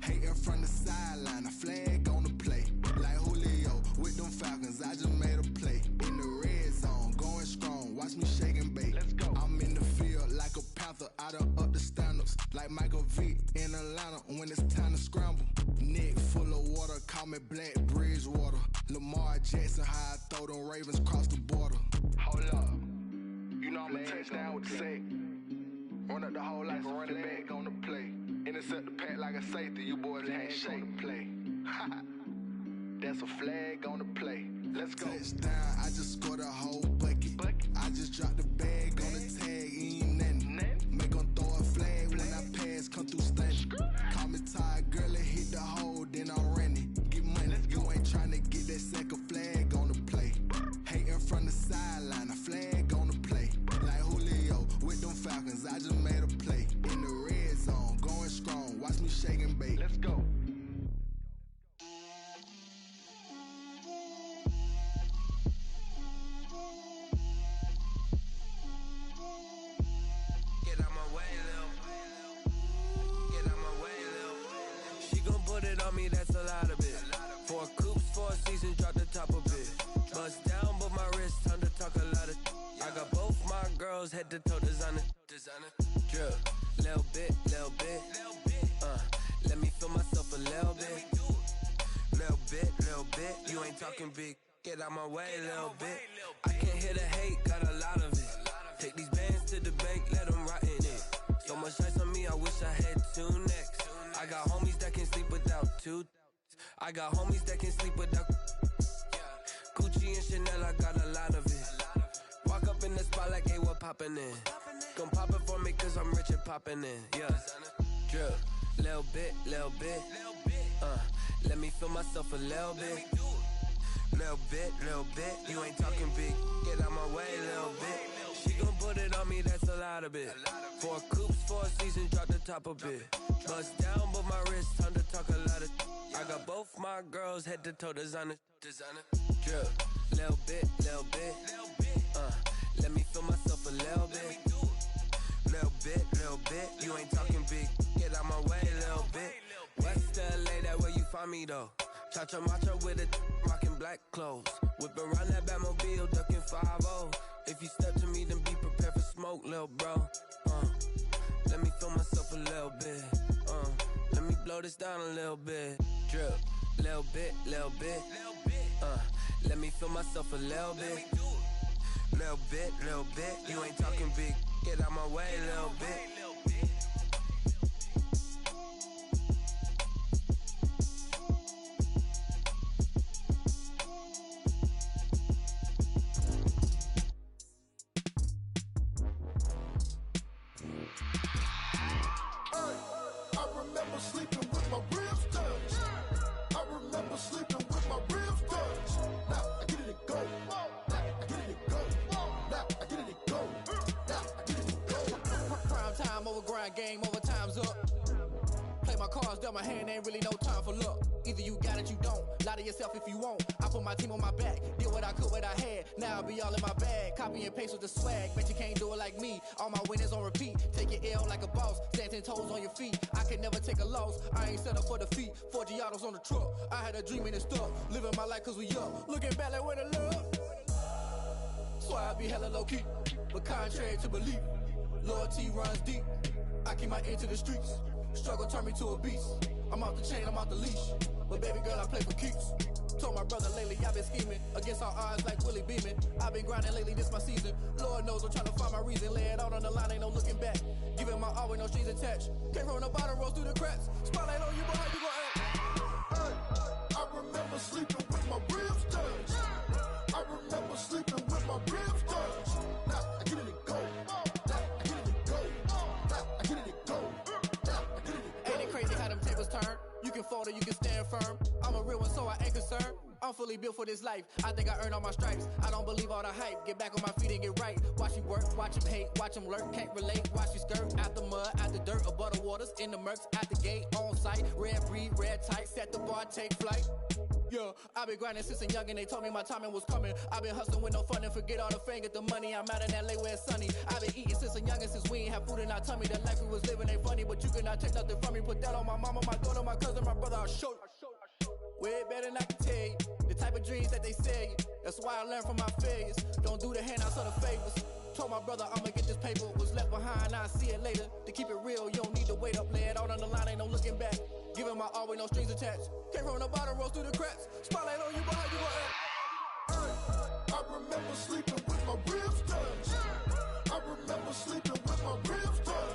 Speaker 8: Hating from the sideline, a flag on the play. Like Julio with them Falcons, I just made a play. In the red zone, going strong, watch me shake and bake.
Speaker 10: Let's go.
Speaker 8: I'm in the field like a Panther, I done up the stand-ups. Like Michael Vick in Atlanta when it's time to scramble. Neck full of water, call me Black Bridgewater. Lamar Jackson, how I throw them Ravens cross the border.
Speaker 10: Hold up. You know I'm a touchdown with the sack. Run up the hole like a running back on the play. Intercept the pack like a safety. You boys can't shake the play. That's a flag on the play. Let's go.
Speaker 8: Touchdown, I just scored a whole bucket. I just dropped the bag on the tag, ain't nothing. Make 'em
Speaker 14: put it on me, that's a lot of it. 4 coops, 4 seasons, drop the top a bit. Bust down, but my wrist, time to talk a lot of. I got both my girls head to toe designer. Drip, little bit. Let me feel myself a little bit. Little bit. You ain't talking big. Get out my way, little bit. I can't hear the hate, got a lot of it. Take these bands to the bank, let them rot in it. So much ice on me, I wish I had 2 necks. I got homies that can sleep without 2. I got homies that can sleep without Gucci and Chanel, I got a lot of it. Walk up in the spot like, hey, what poppin' in? Gon' pop it for me cause I'm rich and poppin' in, yeah. Drip, little bit. Let me feel myself a little bit. Little bit. You ain't talking big. Get out my way, little bit. She gon' put it on me, that's a lot of it. 4 coops, 4 seasons, drop the top a bit. Bust down, but my wrist, time to talk a lot of. I got both my girls head to toe designer. Drip, little bit. Let me feel myself a little bit. Little bit. You ain't talking big. Get out my way, little bit. West LA, that where you find me though. Cha-cha macho with a rockin' black clothes. Whip around that Batmobile, ducking 5-0. If you step to me, then be prepared for smoke, lil' bro. Let me feel myself a little bit. Let me blow this down a little bit. Drip, little bit. Let me feel myself a little bit. Little bit. You ain't talking big. Get out my way, little bit.
Speaker 15: Game over, time's up. Play my cards, dealt my hand, ain't really no time for luck. Either you got it, you don't. Lie to yourself if you won't. I put my team on my back, did what I could, what I had. Now I'll be all in my bag. Copy and paste with the swag. Bet you can't do it like me. All my winners on repeat. Take your L like a boss. Stand 10 toes on your feet. I can never take a loss. I ain't set up for defeat. 4 Giottos on the truck. I had a dream and it stuck. Living my life cause we up. Looking back like where the love. So I be hella low key. But contrary to belief, loyalty runs deep. I keep my ear to the streets. Struggle turned me to a beast. I'm off the chain, I'm off the leash. But baby girl, I play for keeps. Told my brother lately, I've been scheming. Against all odds like Willie Beeman. I've been grinding lately, this my season. Lord knows I'm trying to find my reason. Lay it out on the line, ain't no looking back. Giving my all with no strings attached. Came from the bottom, rose through the cracks. Spotlight on you, boy, how you gon' act?
Speaker 16: Hey, I remember sleeping with my ribs touched. I remember sleeping with my ribs touched. Now I get it and go.
Speaker 15: You can fold or you can stand firm. I'm a real one, so I ain't concerned. I'm fully built for this life. I think I earned all my stripes. I don't believe all the hype. Get back on my feet and get right. Watch you work, watch him hate, watch him lurk. Can't relate, watch you skirt. Out the mud, out the dirt, above the waters, in the murks, at the gate, on site. Red breed, red tight, set the bar, take flight. Yeah, I've been grinding since a young and they told me my timing was coming. I've been hustling with no fun and forget all the fame, get the money. I'm out in LA where it's sunny. I've been eating since a young and since we ain't have food in our tummy. The life we was living ain't funny, but you cannot take nothing from me. Put that on my mama, my daughter, my cousin, my brother, I'll show you. Way better than I can tell you. The type of dreams that they sell you. That's why I learned from my failures. Don't do the handouts or the favors. Told my brother I'ma get this paper. Was left behind, I'll see it later. To keep it real, you don't need to wait up. Lay it out on the line, ain't no looking back. Giving my all with no strings attached. Came from the bottom, rose through the cracks. Spotlight on you, boy, how you gon' act?
Speaker 16: I remember sleeping with my ribs touched. I remember sleeping with my ribs touched.